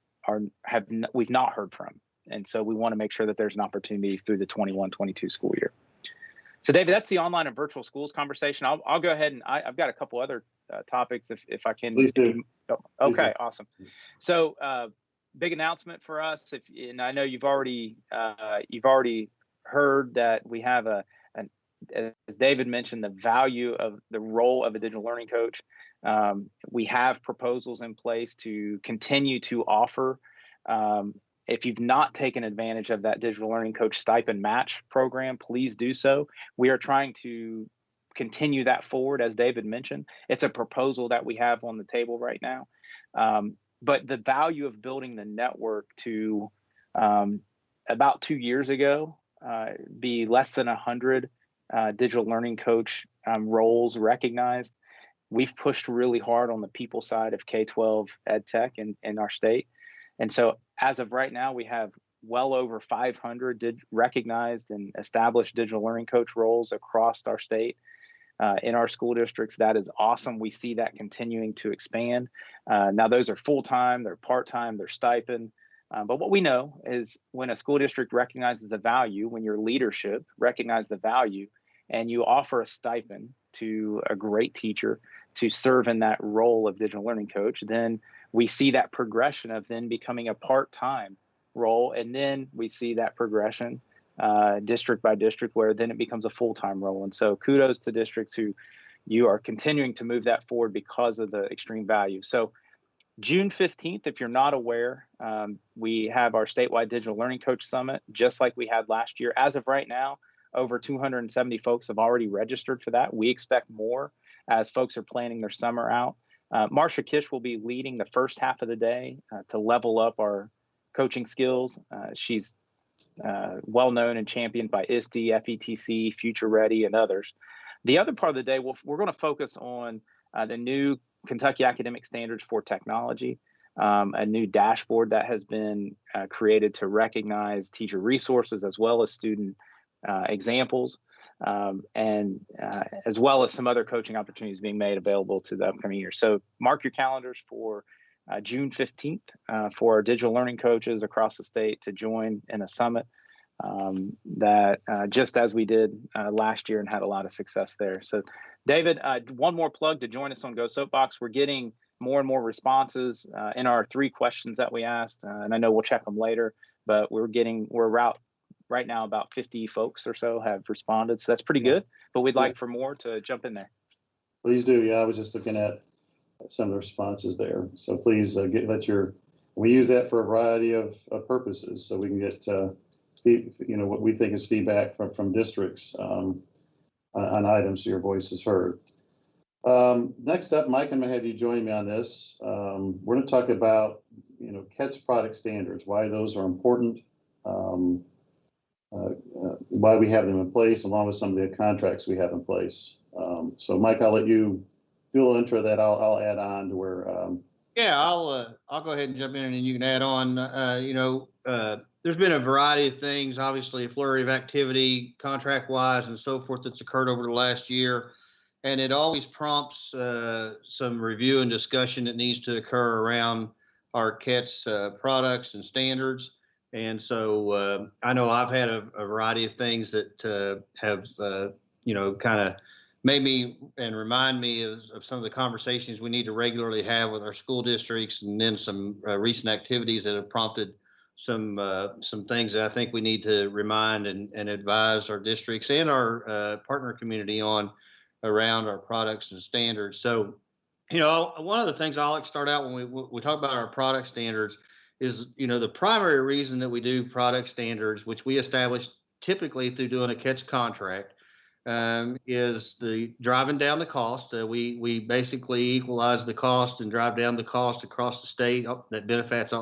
we've not heard from. And so we want to make sure that there's an opportunity through the 21-22 school year. So David, that's the online and virtual schools conversation. I'll go ahead and I've got a couple other topics if I can. Please do. Okay, awesome. So big announcement for us. And I know you've already heard that we have as David mentioned, the value of the role of a digital learning coach. We have proposals in place to continue to offer. If you've not taken advantage of that digital learning coach stipend match program, please do so. We are trying to continue that forward, as David mentioned. It's a proposal that we have on the table right now. But the value of building the network to about 2 years ago, be less than 100 digital learning coach roles recognized. We've pushed really hard on the people side of K-12 EdTech in our state. And so as of right now, we have well over 500 recognized and established digital learning coach roles across our state in our school districts. That is awesome. We see that continuing to expand. Now, those are full-time, they're part-time, they're stipend. But what we know is when a school district recognizes the value, when your leadership recognizes the value, and you offer a stipend to a great teacher to serve in that role of digital learning coach, then we see that progression of then becoming a part-time role. And then we see that progression district by district where then it becomes a full-time role. And so kudos to districts who you are continuing to move that forward because of the extreme value. So June 15th, if you're not aware, we have our statewide digital learning coach summit, just like we had last year. As of right now, over 270 folks have already registered for that. We expect more as folks are planning their summer out. Marsha Kish will be leading the first half of the day to level up our coaching skills. She's well known and championed by ISTE, FETC, Future Ready, and others. The other part of the day, we're going to focus on the new Kentucky Academic Standards for Technology, a new dashboard that has been created to recognize teacher resources as well as student examples, and as well as some other coaching opportunities being made available to the upcoming year. So mark your calendars for June 15th for our digital learning coaches across the state to join in a summit that just as we did last year and had a lot of success there. So David, one more plug to join us on Go Soapbox. We're getting more and more responses in our 3 questions that we asked, and I know we'll check them later, but we're right now about 50 folks or so have responded, so that's pretty good, but we'd like for more to jump in there. Please do. Yeah, I was just looking at some of the responses there. So please we use that for a variety of purposes, so we can get what we think is feedback from districts on items so your voice is heard. Next up, Mike, I'm gonna have you join me on this. We're gonna talk about CATS product standards, why those are important, why we have them in place, along with some of the contracts we have in place. So Mike, I'll let you do a little intro that I'll add on to where. Yeah, I'll go ahead and jump in and then you can add on. There's been a variety of things, obviously a flurry of activity, contract-wise and so forth, that's occurred over the last year, and it always prompts some review and discussion that needs to occur around our CATS products and standards. And so I know I've had a variety of things that have kind of made me and remind me of some of the conversations we need to regularly have with our school districts, and then some recent activities that have prompted some things that I think we need to remind and advise our districts and our partner community on around our products and standards. So, one of the things I like to start out when we talk about our product standards is, the primary reason that we do product standards, which we establish typically through doing a CATS contract, is the driving down the cost. We basically equalize the cost and drive down the cost across the state that benefits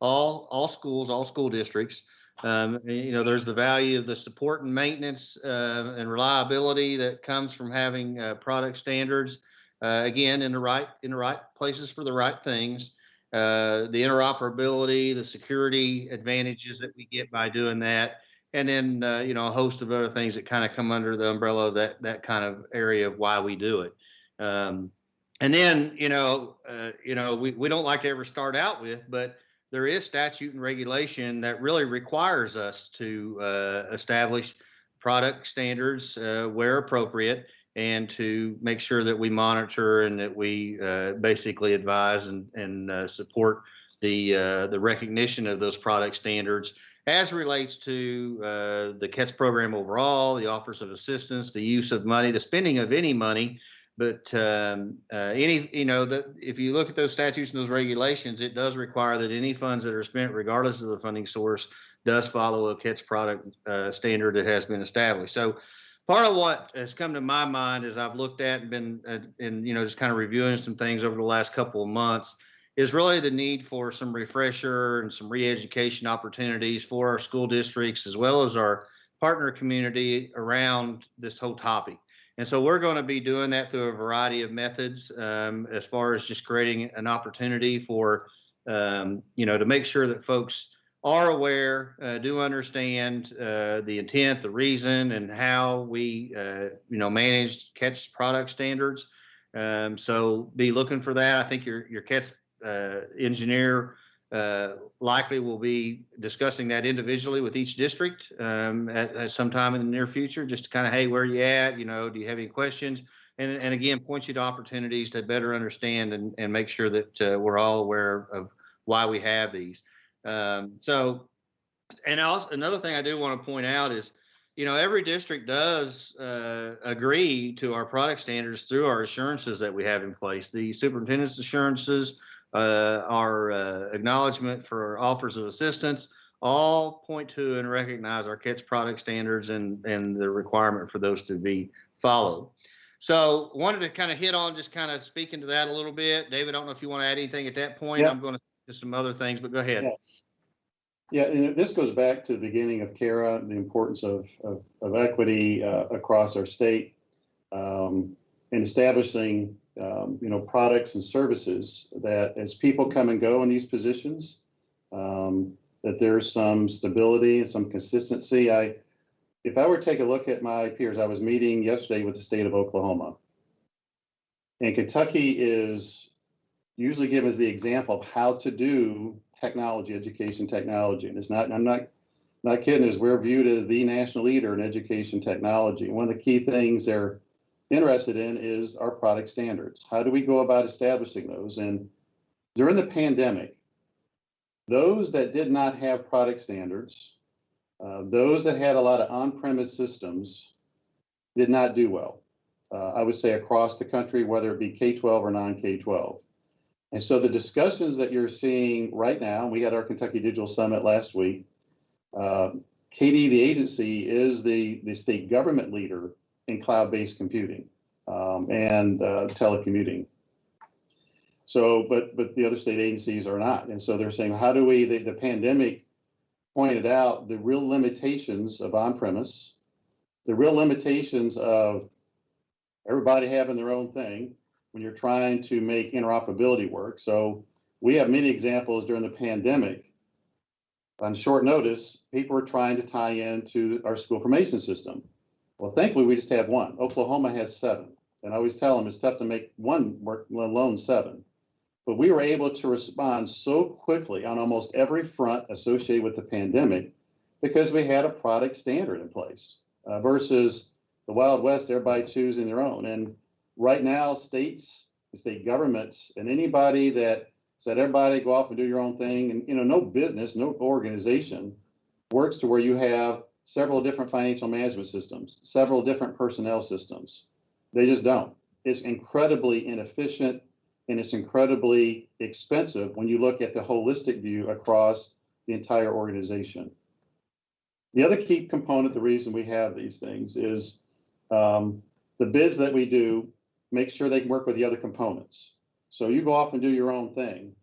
all schools, all school districts. There's the value of the support and maintenance and reliability that comes from having product standards, again, in the right places for the right things. The interoperability, the security advantages that we get by doing that, and then a host of other things that kind of come under the umbrella of that kind of area of why we do it. And then we don't like to ever start out with, but there is statute and regulation that really requires us to establish product standards where appropriate, and to make sure that we monitor and that we basically advise and support the recognition of those product standards as relates to the CATS program overall, the offers of assistance, the use of money, the spending of any money. But if you look at those statutes and those regulations, it does require that any funds that are spent, regardless of the funding source, does follow a CATS product standard that has been established. So part of what has come to my mind as I've looked at and been just kind of reviewing some things over the last couple of months is really the need for some refresher and some re-education opportunities for our school districts as well as our partner community around this whole topic. And so we're going to be doing that through a variety of methods, as far as just creating an opportunity for, to make sure that folks are aware, do understand the intent, the reason, and how we, manage CATS product standards. So be looking for that. I think your CATS engineer Likely we'll be discussing that individually with each district at some time in the near future, just to kind of, hey, where are you at? You know, do you have any questions? And again, point you to opportunities to better understand and make sure that we're all aware of why we have these. So, and also another thing I do want to point out is, you know, every district does agree to our product standards through our assurances that we have in place. The superintendent's assurances, our acknowledgement for offers of assistance, all point to and recognize our KITS product standards and the requirement for those to be followed. So wanted to kind of hit on just kind of speaking to that a little bit. David, I don't know if you want to add anything at that point. Yeah. I'm going to do some other things, but go ahead. Yeah. Yeah, and this goes back to the beginning of CARA, the importance of equity across our state, and establishing products and services that as people come and go in these positions, that there's some stability and some consistency. If I were to take a look at my peers, I was meeting yesterday with the state of Oklahoma, and Kentucky is usually given as the example of how to do technology, education technology. And it's not, I'm not kidding, is we're viewed as the national leader in education technology. One of the key things they're interested in is our product standards. How do we go about establishing those? And during the pandemic, those that did not have product standards, those that had a lot of on-premise systems did not do well. I would say across the country, whether it be K-12 or non-K-12. And so the discussions that you're seeing right now, we had our Kentucky Digital Summit last week. KD, the agency, is the state government leader in cloud-based computing and telecommuting. So, but the other state agencies are not. And so they're saying, how do we, the pandemic pointed out the real limitations of on-premise, the real limitations of everybody having their own thing when you're trying to make interoperability work. So we have many examples during the pandemic. On short notice, people are trying to tie into our school information system. Well, thankfully, we just have one. Oklahoma has 7. And I always tell them it's tough to make one work, let alone 7. But we were able to respond so quickly on almost every front associated with the pandemic because we had a product standard in place versus the Wild West, everybody choosing their own. And right now, states, state governments, and anybody that said everybody go off and do your own thing, and no business, no organization works to where you have several different financial management systems, several different personnel systems. They just don't. It's incredibly inefficient and it's incredibly expensive when you look at the holistic view across the entire organization. The other key component, the reason we have these things is the bids that we do, make sure they can work with the other components. So you go off and do your own thing.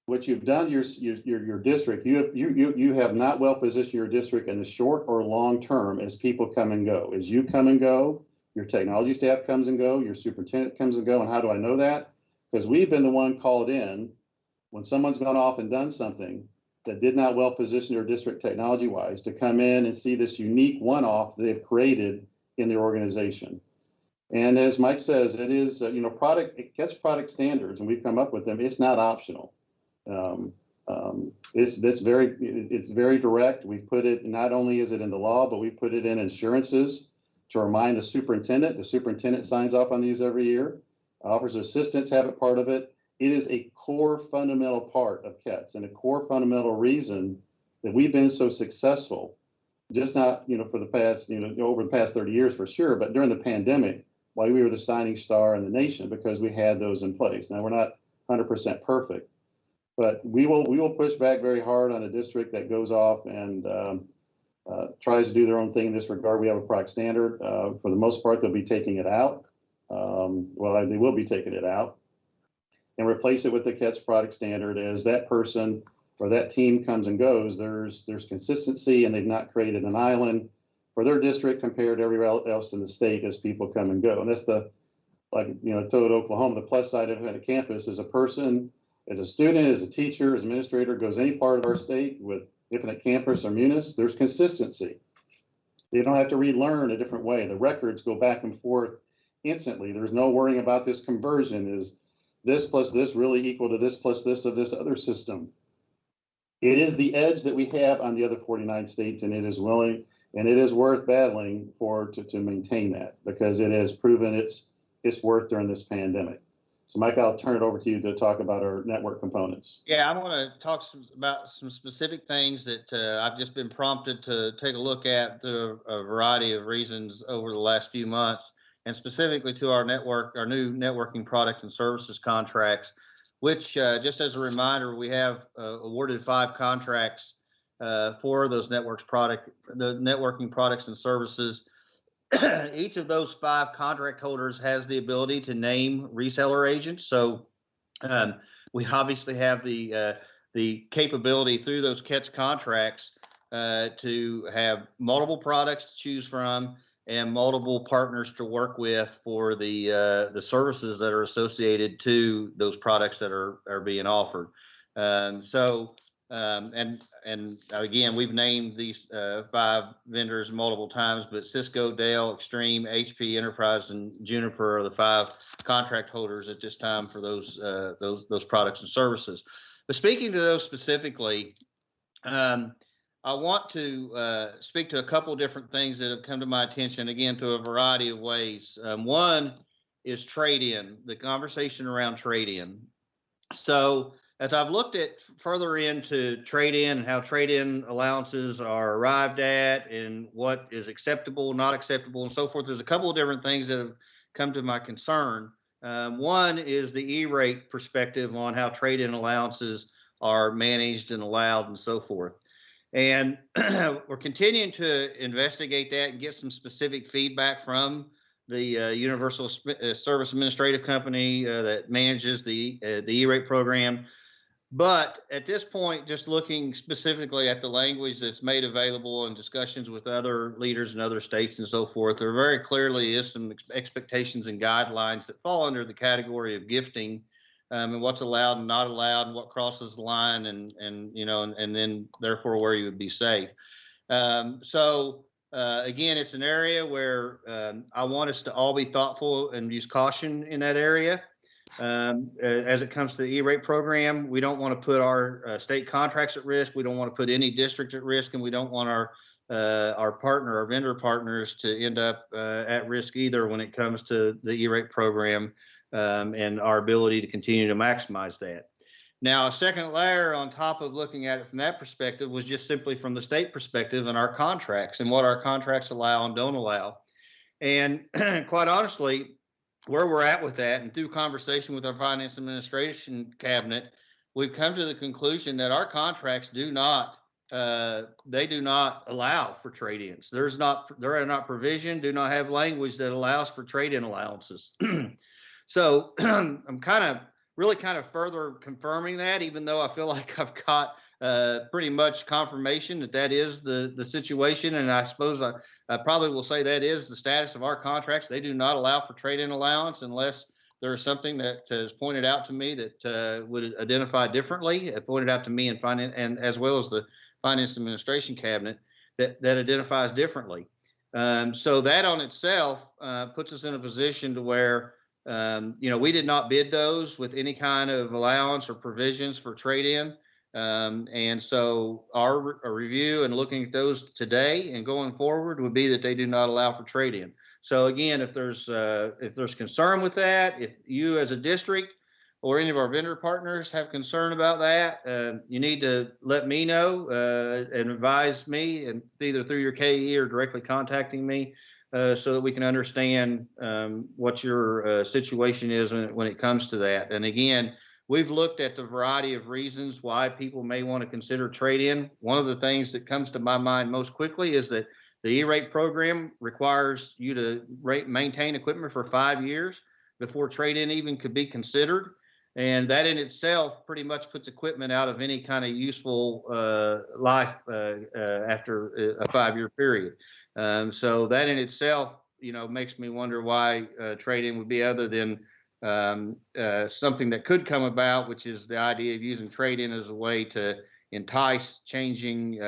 What you've done, your district, you have not well positioned your district in the short or long term as people come and go. As you come and go, your technology staff comes and go, your superintendent comes and go. And how do I know that? Because we've been the one called in when someone's gone off and done something that did not well position their district technology-wise to come in and see this unique one-off they've created in their organization. And as Mike says, it is, it gets product standards, and we've come up with them. It's not optional. It's very direct. We put it, not only is it in the law, but we put it in insurances to remind the superintendent. The superintendent signs off on these every year. Offers assistants have it part of it. It is a core fundamental part of KETS and a core fundamental reason that we've been so successful, just not, for the past, over the past 30 years for sure, but during the pandemic, why we were the signing star in the nation, because we had those in place. Now, we're not 100% perfect, but we will push back very hard on a district that goes off and tries to do their own thing in this regard. We have a product standard. For the most part, they'll be taking it out. They will be taking it out and replace it with the KETS product standard. As that person or that team comes and goes, there's consistency, and they've not created an island for their district compared to everywhere else in the state as people come and go. And that's told Oklahoma, the plus side of a campus is a person, as a student, as a teacher, as administrator, goes any part of our state with Infinite Campus or Munis, there's consistency. They don't have to relearn a different way. The records go back and forth instantly. There's no worrying about this conversion. Is this plus this really equal to this plus this of this other system? It is the edge that we have on the other 49 states, and it is willing and it is worth battling for to maintain that, because it has proven its worth during this pandemic. So, Mike, I'll turn it over to you to talk about our network components. Yeah, I want to talk about some specific things that I've just been prompted to take a look at through a variety of reasons over the last few months, and specifically to our network, our new networking products and services contracts, which just as a reminder, we have awarded 5 contracts for those the networking products and services. Each of those 5 contract holders has the ability to name reseller agents. So we obviously have the capability through those CETS contracts to have multiple products to choose from and multiple partners to work with for the services that are associated to those products that are being offered. And again, we've named these 5 vendors multiple times, but Cisco, Dell, Extreme, HP, Enterprise, and Juniper are the 5 contract holders at this time for those products and services. But speaking to those specifically, I want to speak to a couple of different things that have come to my attention, again, through a variety of ways. One is trade-in, the conversation around trade-in. So as I've looked at further into trade-in and how trade-in allowances are arrived at and what is acceptable, not acceptable, and so forth, there's a couple of different things that have come to my concern. One is the E-rate perspective on how trade-in allowances are managed and allowed and so forth. And we're continuing to investigate that and get some specific feedback from the Universal Service Administrative Company that manages the E-rate program. But at this point, just looking specifically at the language that's made available in discussions with other leaders in other states and so forth, there very clearly is some expectations and guidelines that fall under the category of gifting, and what's allowed and not allowed, and what crosses the line, and then therefore where you would be safe. Again, it's an area where I want us to all be thoughtful and use caution in that area. As it comes to the E-rate program, we don't want to put our state contracts at risk. We don't want to put any district at risk, and we don't want our vendor partners to end up at risk either when it comes to the E-rate program and our ability to continue to maximize that. Now, a second layer on top of looking at it from that perspective was just simply from the state perspective and our contracts and what our contracts allow and don't allow. And quite honestly, where we're at with that, and through conversation with our finance administration cabinet, we've come to the conclusion that our contracts do not allow for trade-ins. There are not provision, do not have language that allows for trade-in allowances. So I'm really further confirming that, even though I feel like I've got pretty much confirmation that is the situation. And I suppose I probably will say that is the status of our contracts. They do not allow for trade-in allowance unless there is something that is pointed out to me that would identify differently, pointed out to me in finance, and as well as the finance administration cabinet, that identifies differently. So that on itself puts us in a position to where we did not bid those with any kind of allowance or provisions for trade-in. And so our review and looking at those today and going forward would be that they do not allow for trade-in. So again, if there's concern with that, if you as a district or any of our vendor partners have concern about that, you need to let me know and advise me, and either through your KE or directly contacting me, so that we can understand what your situation is when it comes to that. And again, we've looked at the variety of reasons why people may want to consider trade-in. One of the things that comes to my mind most quickly is that the E-rate program requires you to maintain equipment for 5 years before trade-in even could be considered. And that in itself pretty much puts equipment out of any kind of useful life after a 5-year period. So that in itself, makes me wonder why trade-in would be other than something that could come about, which is the idea of using trade-in as a way to entice changing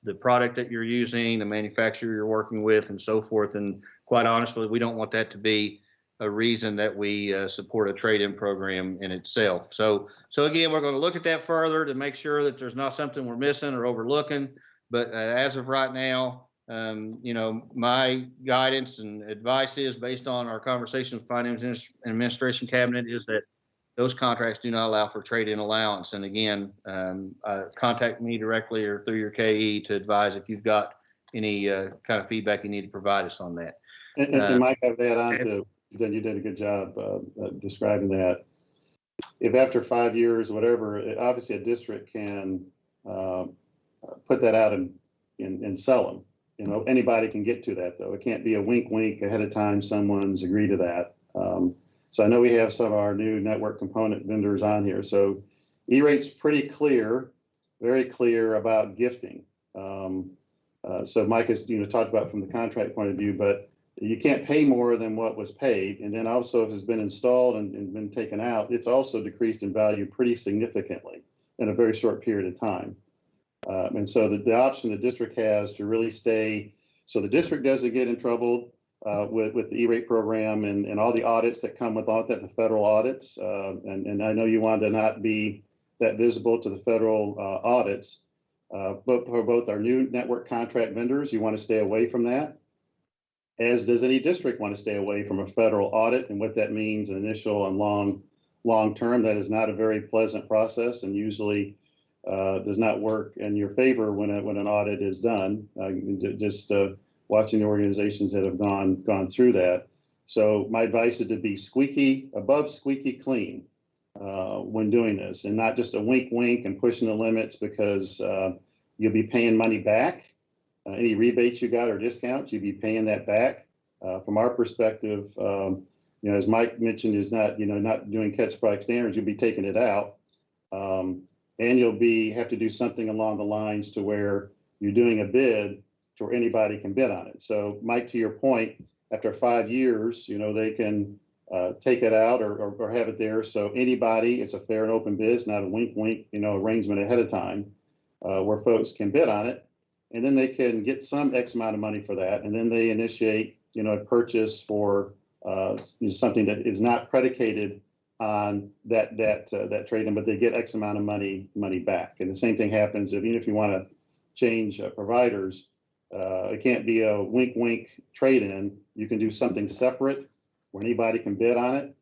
the product that you're using, the manufacturer you're working with, and so forth. And quite honestly, we don't want that to be a reason that we support a trade-in program in itself. So again, we're going to look at that further to make sure that there's not something we're missing or overlooking. But as of right now, my guidance and advice is, based on our conversation with Finance and Administration Cabinet, is that those contracts do not allow for trade-in allowance. And again, contact me directly or through your KE to advise if you've got any kind of feedback you need to provide us on that. And Mike, I've add on to, then you did a good job describing that. If after 5 years, whatever, obviously a district can put that out and sell them. Anybody can get to that, though. It can't be a wink ahead of time someone's agreed to that. So I know we have some of our new network component vendors on here. So E-Rate's pretty clear, very clear about gifting. So Mike has talked about from the contract point of view, but you can't pay more than what was paid. And then also, if it's been installed and been taken out, it's also decreased in value pretty significantly in a very short period of time. And so the option the district has to really stay, so the district doesn't get in trouble with the E-Rate program and all the audits that come with that, the federal audits. And I know you want to not be that visible to the federal audits, but for both our new network contract vendors, you want to stay away from that. As does any district want to stay away from a federal audit and what that means, initial and long term. That is not a very pleasant process, and usually does not work in your favor when an audit is done. Just watching the organizations that have gone through that. So my advice is to be above squeaky clean when doing this, and not just a wink and pushing the limits, because you'll be paying money back. Any rebates you got or discounts, you'd be paying that back. From our perspective, as Mike mentioned, is not doing catch product standards, you'll be taking it out. And you'll have to do something along the lines to where you're doing a bid to where anybody can bid on it. So Mike, to your point, after 5 years, they can take it out or have it there. So anybody, it's a fair and open bid, it's not a wink, arrangement ahead of time where folks can bid on it. And then they can get some X amount of money for that. And then they initiate, a purchase for something that is not predicated on that trade-in, but they get X amount of money back. And the same thing happens even if you want to change providers. It can't be a wink trade-in. You can do something separate where anybody can bid on it,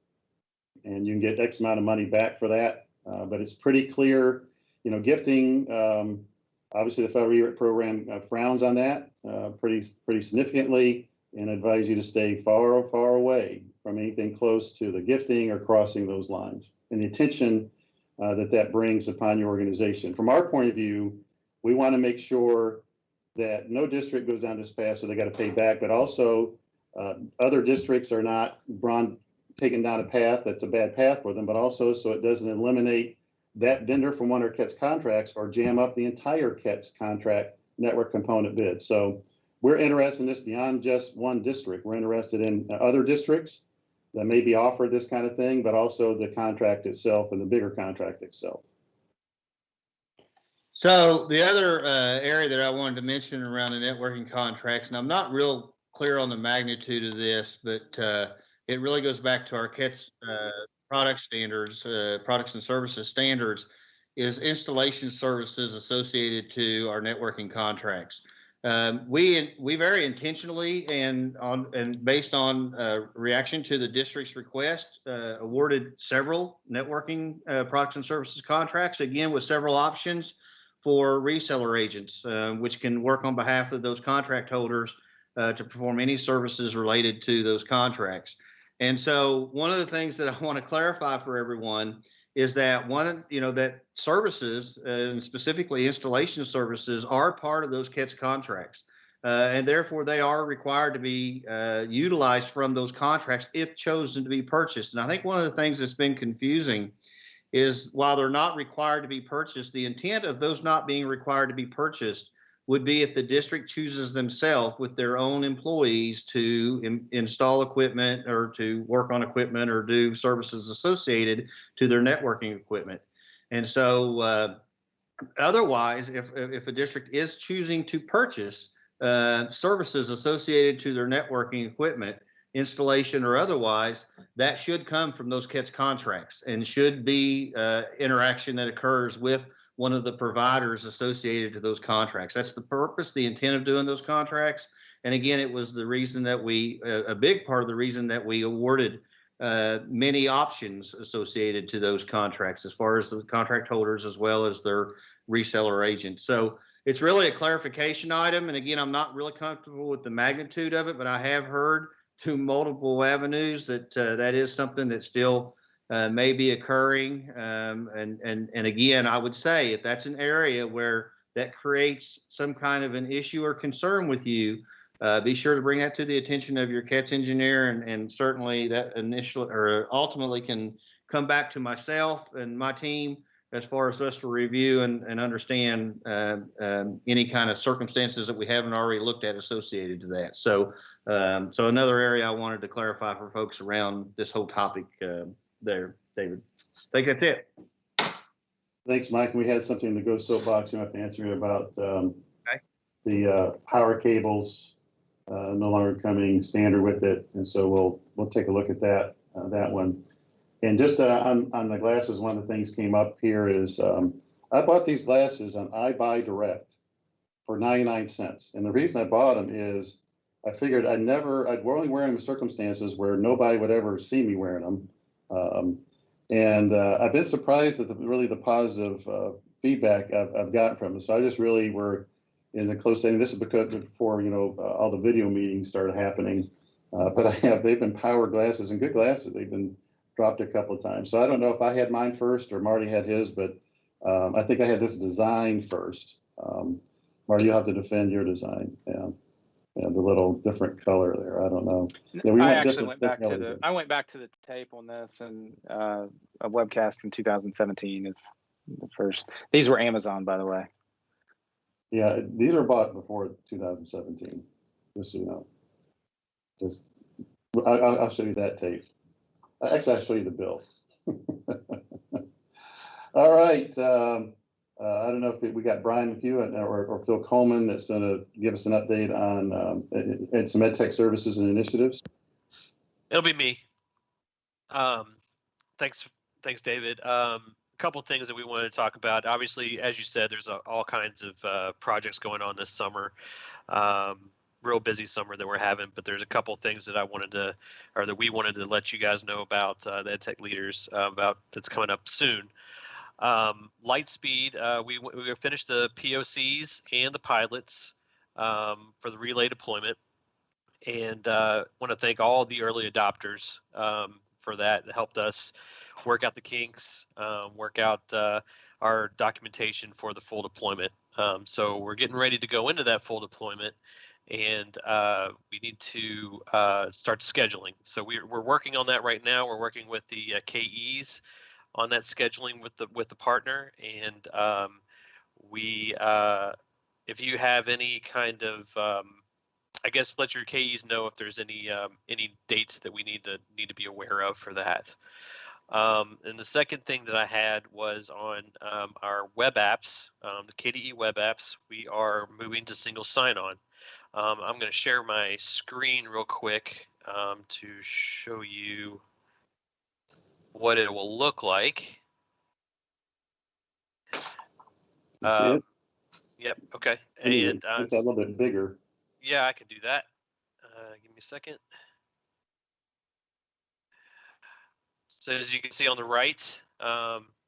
and you can get X amount of money back for that. But it's pretty clear, gifting. Obviously, the federal E-Rate program frowns on that pretty significantly, and advise you to stay far away from anything close to the gifting or crossing those lines, and the attention that brings upon your organization. From our point of view, we want to make sure that no district goes down this path so they got to pay back, but also other districts are not taken down a path that's a bad path for them, but also so it doesn't eliminate that vendor from one of our CETS contracts or jam up the entire CETS contract network component bid. So we're interested in this beyond just one district. We're interested in other districts that may be offered this kind of thing, but also the contract itself and the bigger contract itself. So the other area that I wanted to mention around the networking contracts, and I'm not real clear on the magnitude of this, but it really goes back to our CETS product standards, products and services standards, is installation services associated to our networking contracts. We very intentionally and based on reaction to the district's request, awarded several networking products and services contracts, again with several options for reseller agents, which can work on behalf of those contract holders to perform any services related to those contracts. And so one of the things that I want to clarify for everyone is that that services, and specifically installation services, are part of those CETS contracts. And therefore they are required to be utilized from those contracts if chosen to be purchased. And I think one of the things that's been confusing is, while they're not required to be purchased, the intent of those not being required to be purchased would be if the district chooses themselves with their own employees to install equipment or to work on equipment or do services associated to their networking equipment. And so otherwise, if a district is choosing to purchase services associated to their networking equipment, installation or otherwise, that should come from those CATS contracts and should be interaction that occurs with one of the providers associated to those contracts. That's the purpose, the intent of doing those contracts. And again, it was the reason that a big part of the reason that we awarded many options associated to those contracts as far as the contract holders as well as their reseller agents. So it's really a clarification item. And again, I'm not really comfortable with the magnitude of it, but I have heard through multiple avenues that that is something that still may be occurring. And again, I would say if that's an area where that creates some kind of an issue or concern with you, be sure to bring that to the attention of your CATS engineer, and certainly that initially or ultimately can come back to myself and my team as far as us to review and understand any kind of circumstances that we haven't already looked at associated to that. So, so another area I wanted to clarify for folks around this whole topic there, David. I think that's it. Thanks, Mike. We had something in the Go Soapbox you have to answer about the power cables no longer coming standard with it, and so we'll take a look at that one. And just on the glasses, one of the things came up here is I bought these glasses on iBuyDirect for 99 cents, and the reason I bought them is I figured I'd only wear them in circumstances where nobody would ever see me wearing them. And I've been surprised at the positive feedback I've gotten from them. So I just really were in a close setting. This is because before all the video meetings started happening. But they've been power glasses and good glasses. They've been dropped a couple of times. So I don't know if I had mine first or Marty had his, but I think I had this design first. Marty, you'll have to defend your design. Yeah. Yeah, the little different color there. I don't know. Yeah, I actually went back to the tape on this, and a webcast in 2017 is the first. These were Amazon, by the way. Yeah, these were bought before 2017. Just so you know. Just I'll show you that tape. Actually, I'll show you the bill. All right. I don't know if we got Brian McHugh or Phil Coleman that's going to give us an update on some EdTech services and initiatives. It'll be me. Thanks, David. A couple of things that we wanted to talk about. Obviously, as you said, there's all kinds of projects going on this summer. Real busy summer that we're having, but there's a couple of things that that we wanted to let you guys know about, the EdTech leaders, about that's coming up soon. Lightspeed, we finished the POCs and the pilots for the relay deployment, and want to thank all the early adopters for that. It helped us work out the kinks, work out our documentation for the full deployment. So we're getting ready to go into that full deployment, and we need to start scheduling. So we're working on that right now. We're working with the KEs on that scheduling with the partner, and if you have any kind of I guess let your KEs know if there's any dates that we need to be aware of for that. And the second thing that I had was on our web apps, the KDE web apps. We are moving to single sign-on. I'm going to share my screen real quick to show you what it will look like. See it? Yep. Okay. And it's a little bit bigger. Yeah, I can do that. Give me a second. So as you can see on the right,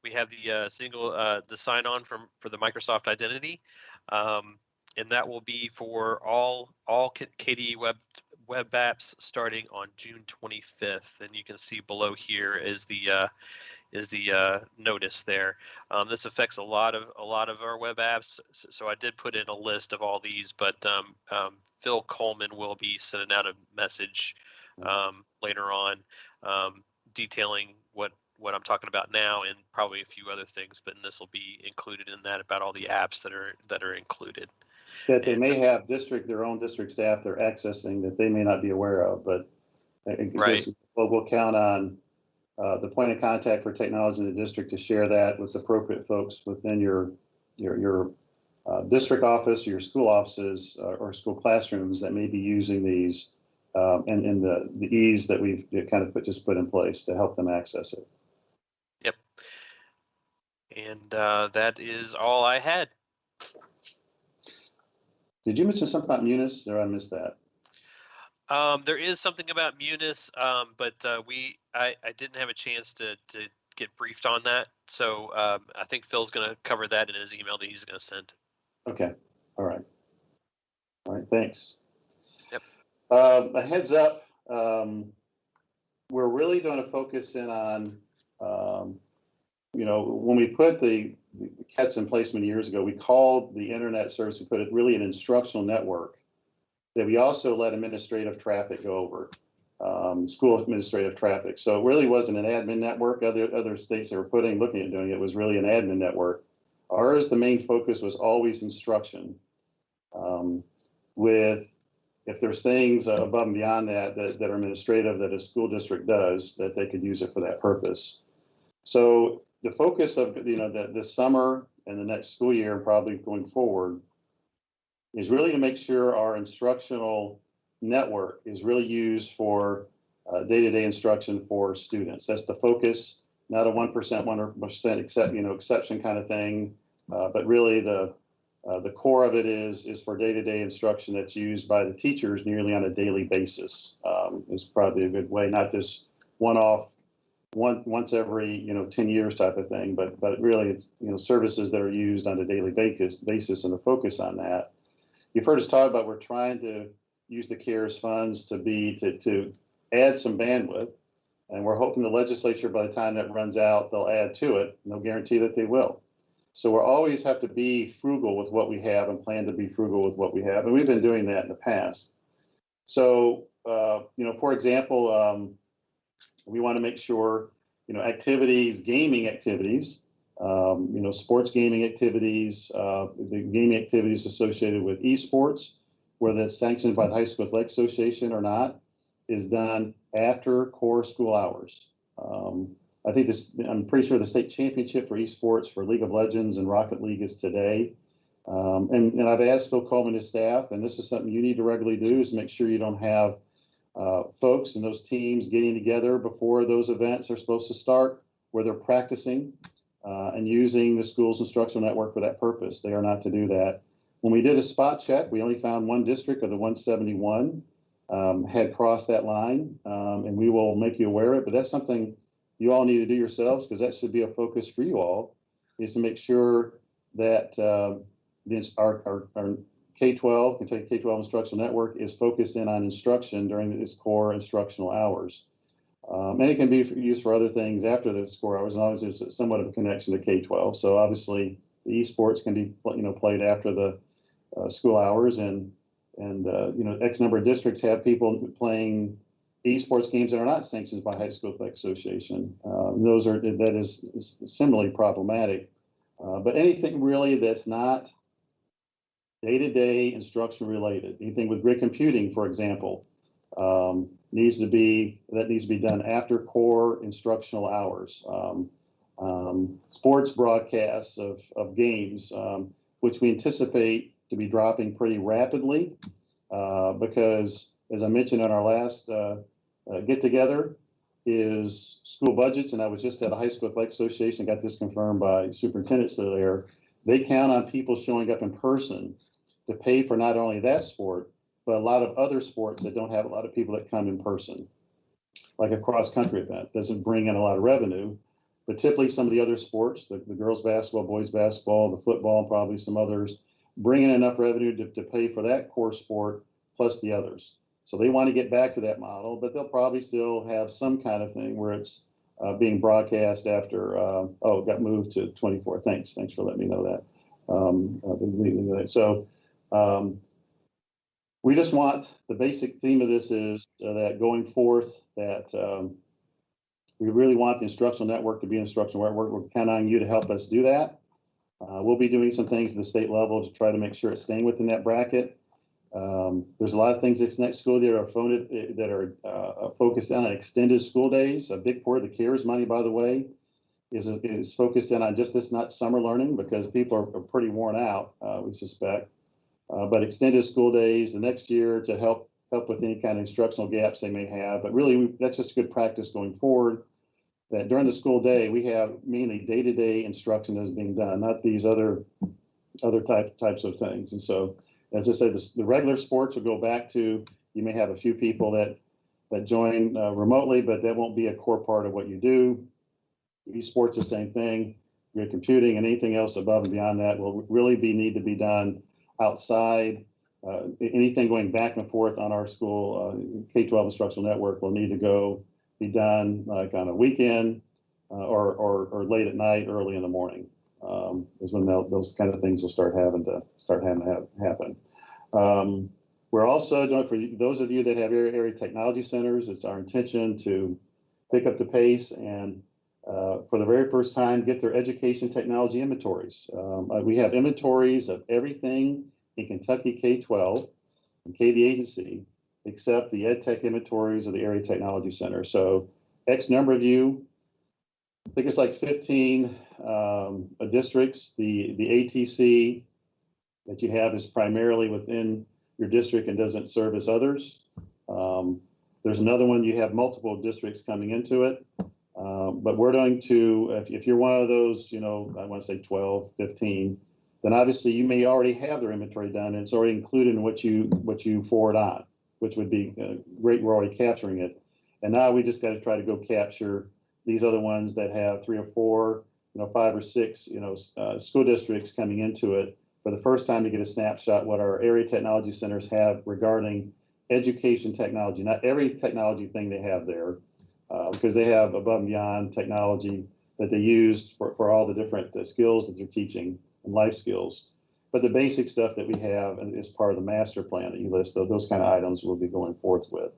we have the the sign-on for the Microsoft Identity, and that will be for all KDE web apps starting on June 25th. And you can see below here is the notice there. This affects a lot of our web apps. So I did put in a list of all these, but Phil Coleman will be sending out a message later on, detailing what I'm talking about now, and probably a few other things. But this will be included in that about all the apps that are included. That they may have their own district staff they're accessing that they may not be aware of, but right. We'll count on the point of contact for technology in the district to share that with appropriate folks within your district office, or your school offices, or school classrooms that may be using these and the ease that we've kind of just put in place to help them access it. Yep. And that is all I had. Did you mention something about Munis? Or I missed that. There is something about Munis, but I didn't have a chance to get briefed on that. So I think Phil's going to cover that in his email that he's going to send. Okay. All right. All right. Thanks. Yep. A heads up. We're really going to focus in on, when we put the CATs in place many years ago, we called the internet service, we put it really an instructional network that we also let administrative traffic go over, school administrative traffic. So it really wasn't an admin network. Other states that were looking at doing it was really an admin network. Ours, the main focus was always instruction. With if there's things above and beyond that are administrative that a school district does, that they could use it for that purpose. So the focus of this summer and the next school year, and probably going forward, is really to make sure our instructional network is really used for day-to-day instruction for students. That's the focus, not a 1% exception kind of thing, but really the core of it is for day-to-day instruction that's used by the teachers nearly on a daily basis. Is probably a good way, not just one-off, once every 10 years type of thing, but really it's services that are used on a daily basis and the focus on that. You've heard us talk about we're trying to use the CARES funds to add some bandwidth, and we're hoping the legislature, by the time that runs out, they'll add to it. No guarantee that they will. So we'll always have to be frugal with what we have and plan to be frugal with what we have, and we've been doing that in the past. So for example, we want to make sure activities, gaming activities, sports gaming activities, the gaming activities associated with esports, whether it's sanctioned by the High School Athletic Association or not, is done after core school hours. I'm pretty sure the state championship for esports for League of Legends and Rocket League is today. And I've asked Phil Coleman and his staff, and this is something you need to regularly do, is make sure you don't have folks and those teams getting together before those events are supposed to start, where they're practicing and using the school's instructional network for that purpose. They are not to do that. When we did a spot check, we only found one district of the 171 had crossed that line, and we will make you aware of it. But that's something you all need to do yourselves, because that should be a focus for you all, is to make sure that our K-12, Kentucky K-12 Instructional Network, is focused in on instruction during its core instructional hours. And it can be used for other things after the core hours, as long as there's somewhat of a connection to K-12. So obviously, the esports can be played after the school hours, and X number of districts have people playing esports games that are not sanctioned by High School Athletic Association. That is similarly problematic. But anything really that's not day-to-day instruction related, anything with grid computing, for example, needs to be done after core instructional hours. Sports broadcasts of games, which we anticipate to be dropping pretty rapidly, because, as I mentioned on our last get-together, is school budgets, and I was just at a High School Athletic Association, got this confirmed by superintendents there. They count on people showing up in person to pay for not only that sport, but a lot of other sports that don't have a lot of people that come in person. Like a cross-country event doesn't bring in a lot of revenue, but typically some of the other sports, the girls basketball, boys basketball, the football, and probably some others, bring in enough revenue to pay for that core sport plus the others. So they want to get back to that model, but they'll probably still have some kind of thing where it's being broadcast after, it got moved to 24. Thanks for letting me know that. So we just want, the basic theme of this is that going forth, that we really want the instructional network to be an instructional network. We're counting on you to help us do that. We'll be doing some things at the state level to try to make sure it's staying within that bracket. There's a lot of things this next school year that are focused on extended school days. A big part of the CARES money, by the way, is focused in on just this, not summer learning, because people are pretty worn out, we suspect. But extended school days the next year to help help with any kind of instructional gaps they may have. But really, that's just good practice going forward, that during the school day, we have mainly day-to-day instruction that is being done, not these other types of things. And so, as I said, the regular sports will go back to, you may have a few people that join remotely, but that won't be a core part of what you do. Esports, the same thing. Grid computing and anything else above and beyond that will really need to be done outside. Anything going back and forth on our school K-12 instructional network will need to be done like on a weekend or late at night, early in the morning. Is when those kind of things will start having to happen. We're also doing, for those of you that have area technology centers, it's our intention to pick up the pace and for the very first time get their education technology inventories. We have inventories of everything in Kentucky K-12 and K the agency, except the EdTech inventories of the area technology center. So X number of you, I think it's like 15 districts. The ATC that you have is primarily within your district and doesn't service others. There's another one, you have multiple districts coming into it. But we're going to, if you're one of those, I want to say 12, 15, then obviously you may already have their inventory done and it's already included in what you forward on, which would be great. We're already capturing it. And now we just got to try to go capture these other ones that have 3 or 4, 5 or 6, school districts coming into it for the first time to get a snapshot what our area technology centers have regarding education technology. Not every technology thing they have there, because they have above and beyond technology that they use for all the different skills that they're teaching and life skills. But the basic stuff that we have is part of the master plan that you list, those kind of items we'll be going forth with.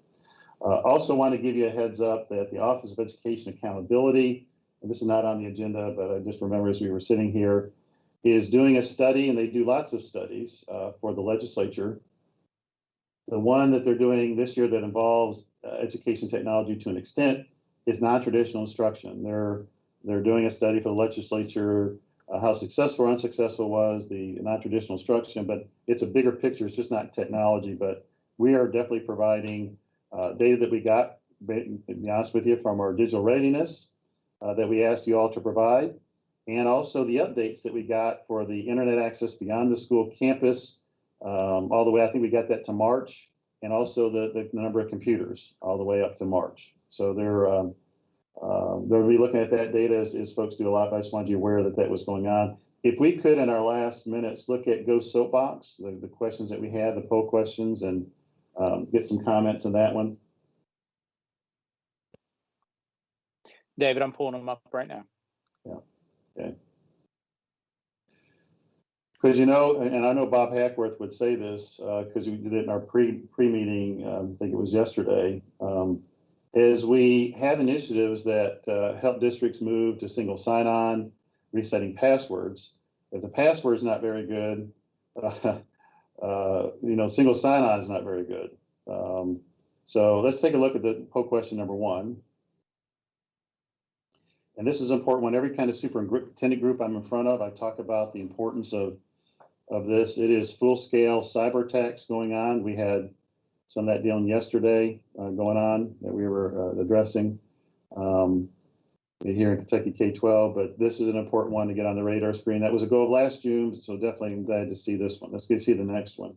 Also want to give you a heads up that the Office of Education Accountability, and this is not on the agenda, but I just remember as we were sitting here, is doing a study, and they do lots of studies for the legislature. The one that they're doing this year that involves education technology to an extent is non-traditional instruction. They're doing a study for the legislature, how successful or unsuccessful was the non-traditional instruction, but it's a bigger picture. It's just not technology, but we are definitely providing data that we got, to be honest with you, from our digital readiness that we asked you all to provide, and also the updates that we got for the internet access beyond the school campus, all the way, I think we got that to March, and also the number of computers all the way up to March. So they'll be looking at that data as folks do a lot. I just wanted you aware that was going on. If we could, in our last minutes, look at Go Soapbox, the questions that we had, the poll questions, and get some comments on that one. David, I'm pulling them up right now. Yeah. Okay. Because and I know Bob Hackworth would say this because we did it in our pre-meeting, I think it was yesterday, is we have initiatives that help districts move to single sign-on, resetting passwords. If the password's not very good, single sign-on is not very good. So let's take a look at the poll question number 1. And this is important when every kind of superintendent group I'm in front of, I talk about the importance of this. It is full-scale cyber attacks going on. We had some of that dealing yesterday going on that we were addressing here in Kentucky K-12, but this is an important one to get on the radar screen. That was a goal of last June, so definitely I'm glad to see this one. Let's see the next one.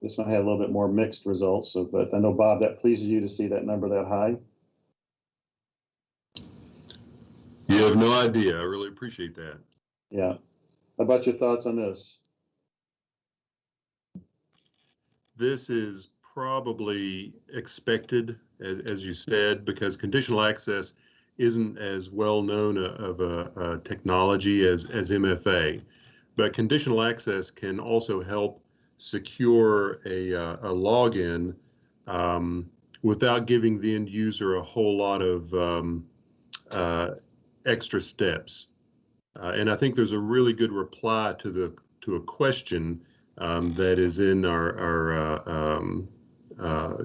This one had a little bit more mixed results, but I know, Bob, that pleases you to see that number that high. You have no idea. I really appreciate that. Yeah. How about your thoughts on this? This is probably expected, as you said, because conditional access isn't as well known of a technology as MFA. But conditional access can also help secure a login without giving the end user a whole lot of extra steps. And I think there's a really good reply to a question that is in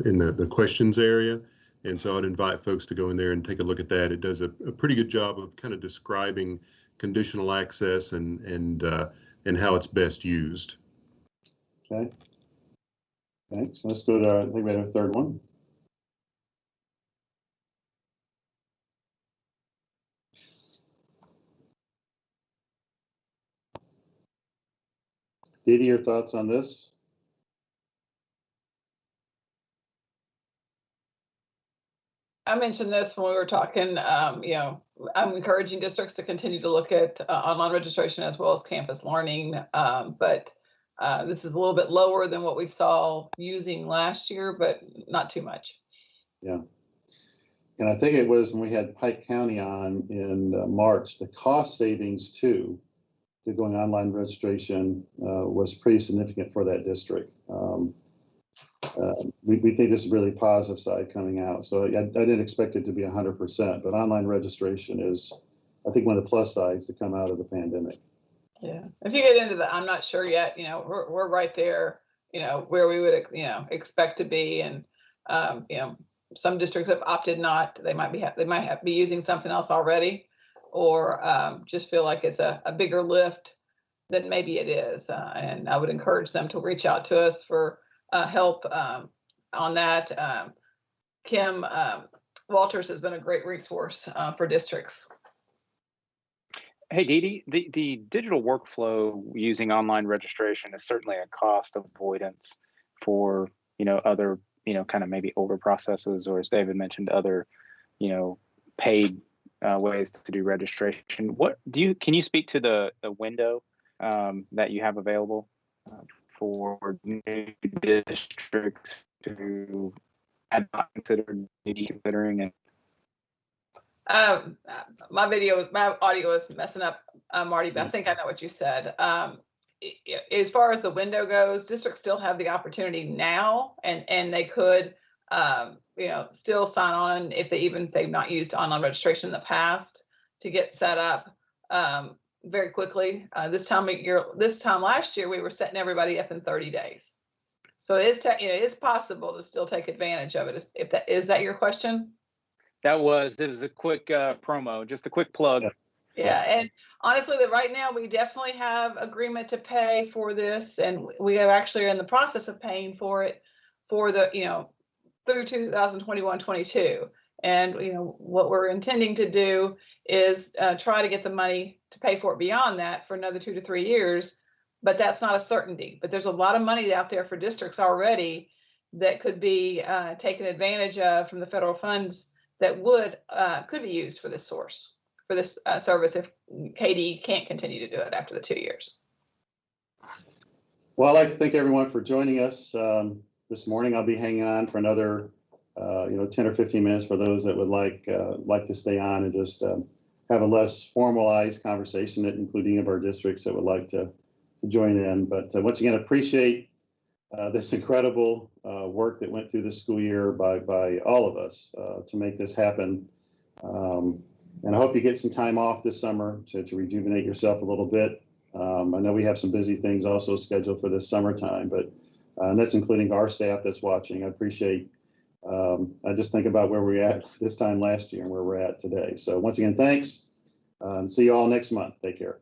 in the questions area. And so I'd invite folks to go in there and take a look at that. It does a pretty good job of kind of describing conditional access and how it's best used. Okay. Thanks. Let's go to, I think we have a third one. Didi, your thoughts on this? I mentioned this when we were talking, you know, I'm encouraging districts to continue to look at online registration as well as campus learning. But this is a little bit lower than what we saw using last year, but not too much. Yeah. And I think it was when we had Pike County on in March, the cost savings too, to going online registration was pretty significant for that district. We think this is really positive side coming out. So I didn't expect it to be 100%, but online registration is, I think, one of the plus sides to come out of the pandemic. Yeah. If you get into the, I'm not sure yet, you know, we're right there, you know, where we would, you know, expect to be. And, you know, some districts have opted not, they might be using something else already, or just feel like it's a bigger lift than maybe it is. And I would encourage them to reach out to us for help on that. Kim Walters has been a great resource for districts. Hey, Didi, the digital workflow using online registration is certainly a cost avoidance for, you know, other, you know, kind of maybe older processes, or as David mentioned, other, you know, paid ways to do registration. What can you speak to the window that you have available for new districts to had not considered maybe considering it? My audio is messing up, Marty, but I think I know what you said. As far as the window goes, districts still have the opportunity now, and they could, you know, still sign on if they've not used online registration in the past, to get set up very quickly. This time last year, we were setting everybody up in 30 days. So it's possible to still take advantage of it. Is that your question? It was a quick promo, just a quick plug. Yeah, and honestly, right now we definitely have agreement to pay for this, and we have actually are in the process of paying for it for the, you know, through 2021-22. And you know what we're intending to do is try to get the money to pay for it beyond that for another 2 to 3 years, but that's not a certainty. But there's a lot of money out there for districts already that could be taken advantage of from the federal funds that could be used for this service if KD can't continue to do it after the 2 years. Well, I'd like to thank everyone for joining us this morning. I'll be hanging on for another 10 or 15 minutes for those that would like to stay on and just have a less formalized conversation, including of our districts that would like to join in. But once again, appreciate this incredible work that went through the school year by all of us to make this happen. And I hope you get some time off this summer to rejuvenate yourself a little bit. I know we have some busy things also scheduled for this summertime, but and that's including our staff that's watching. I appreciate, I just think about where we're at this time last year and where we're at today. So once again, thanks. See you all next month. Take care.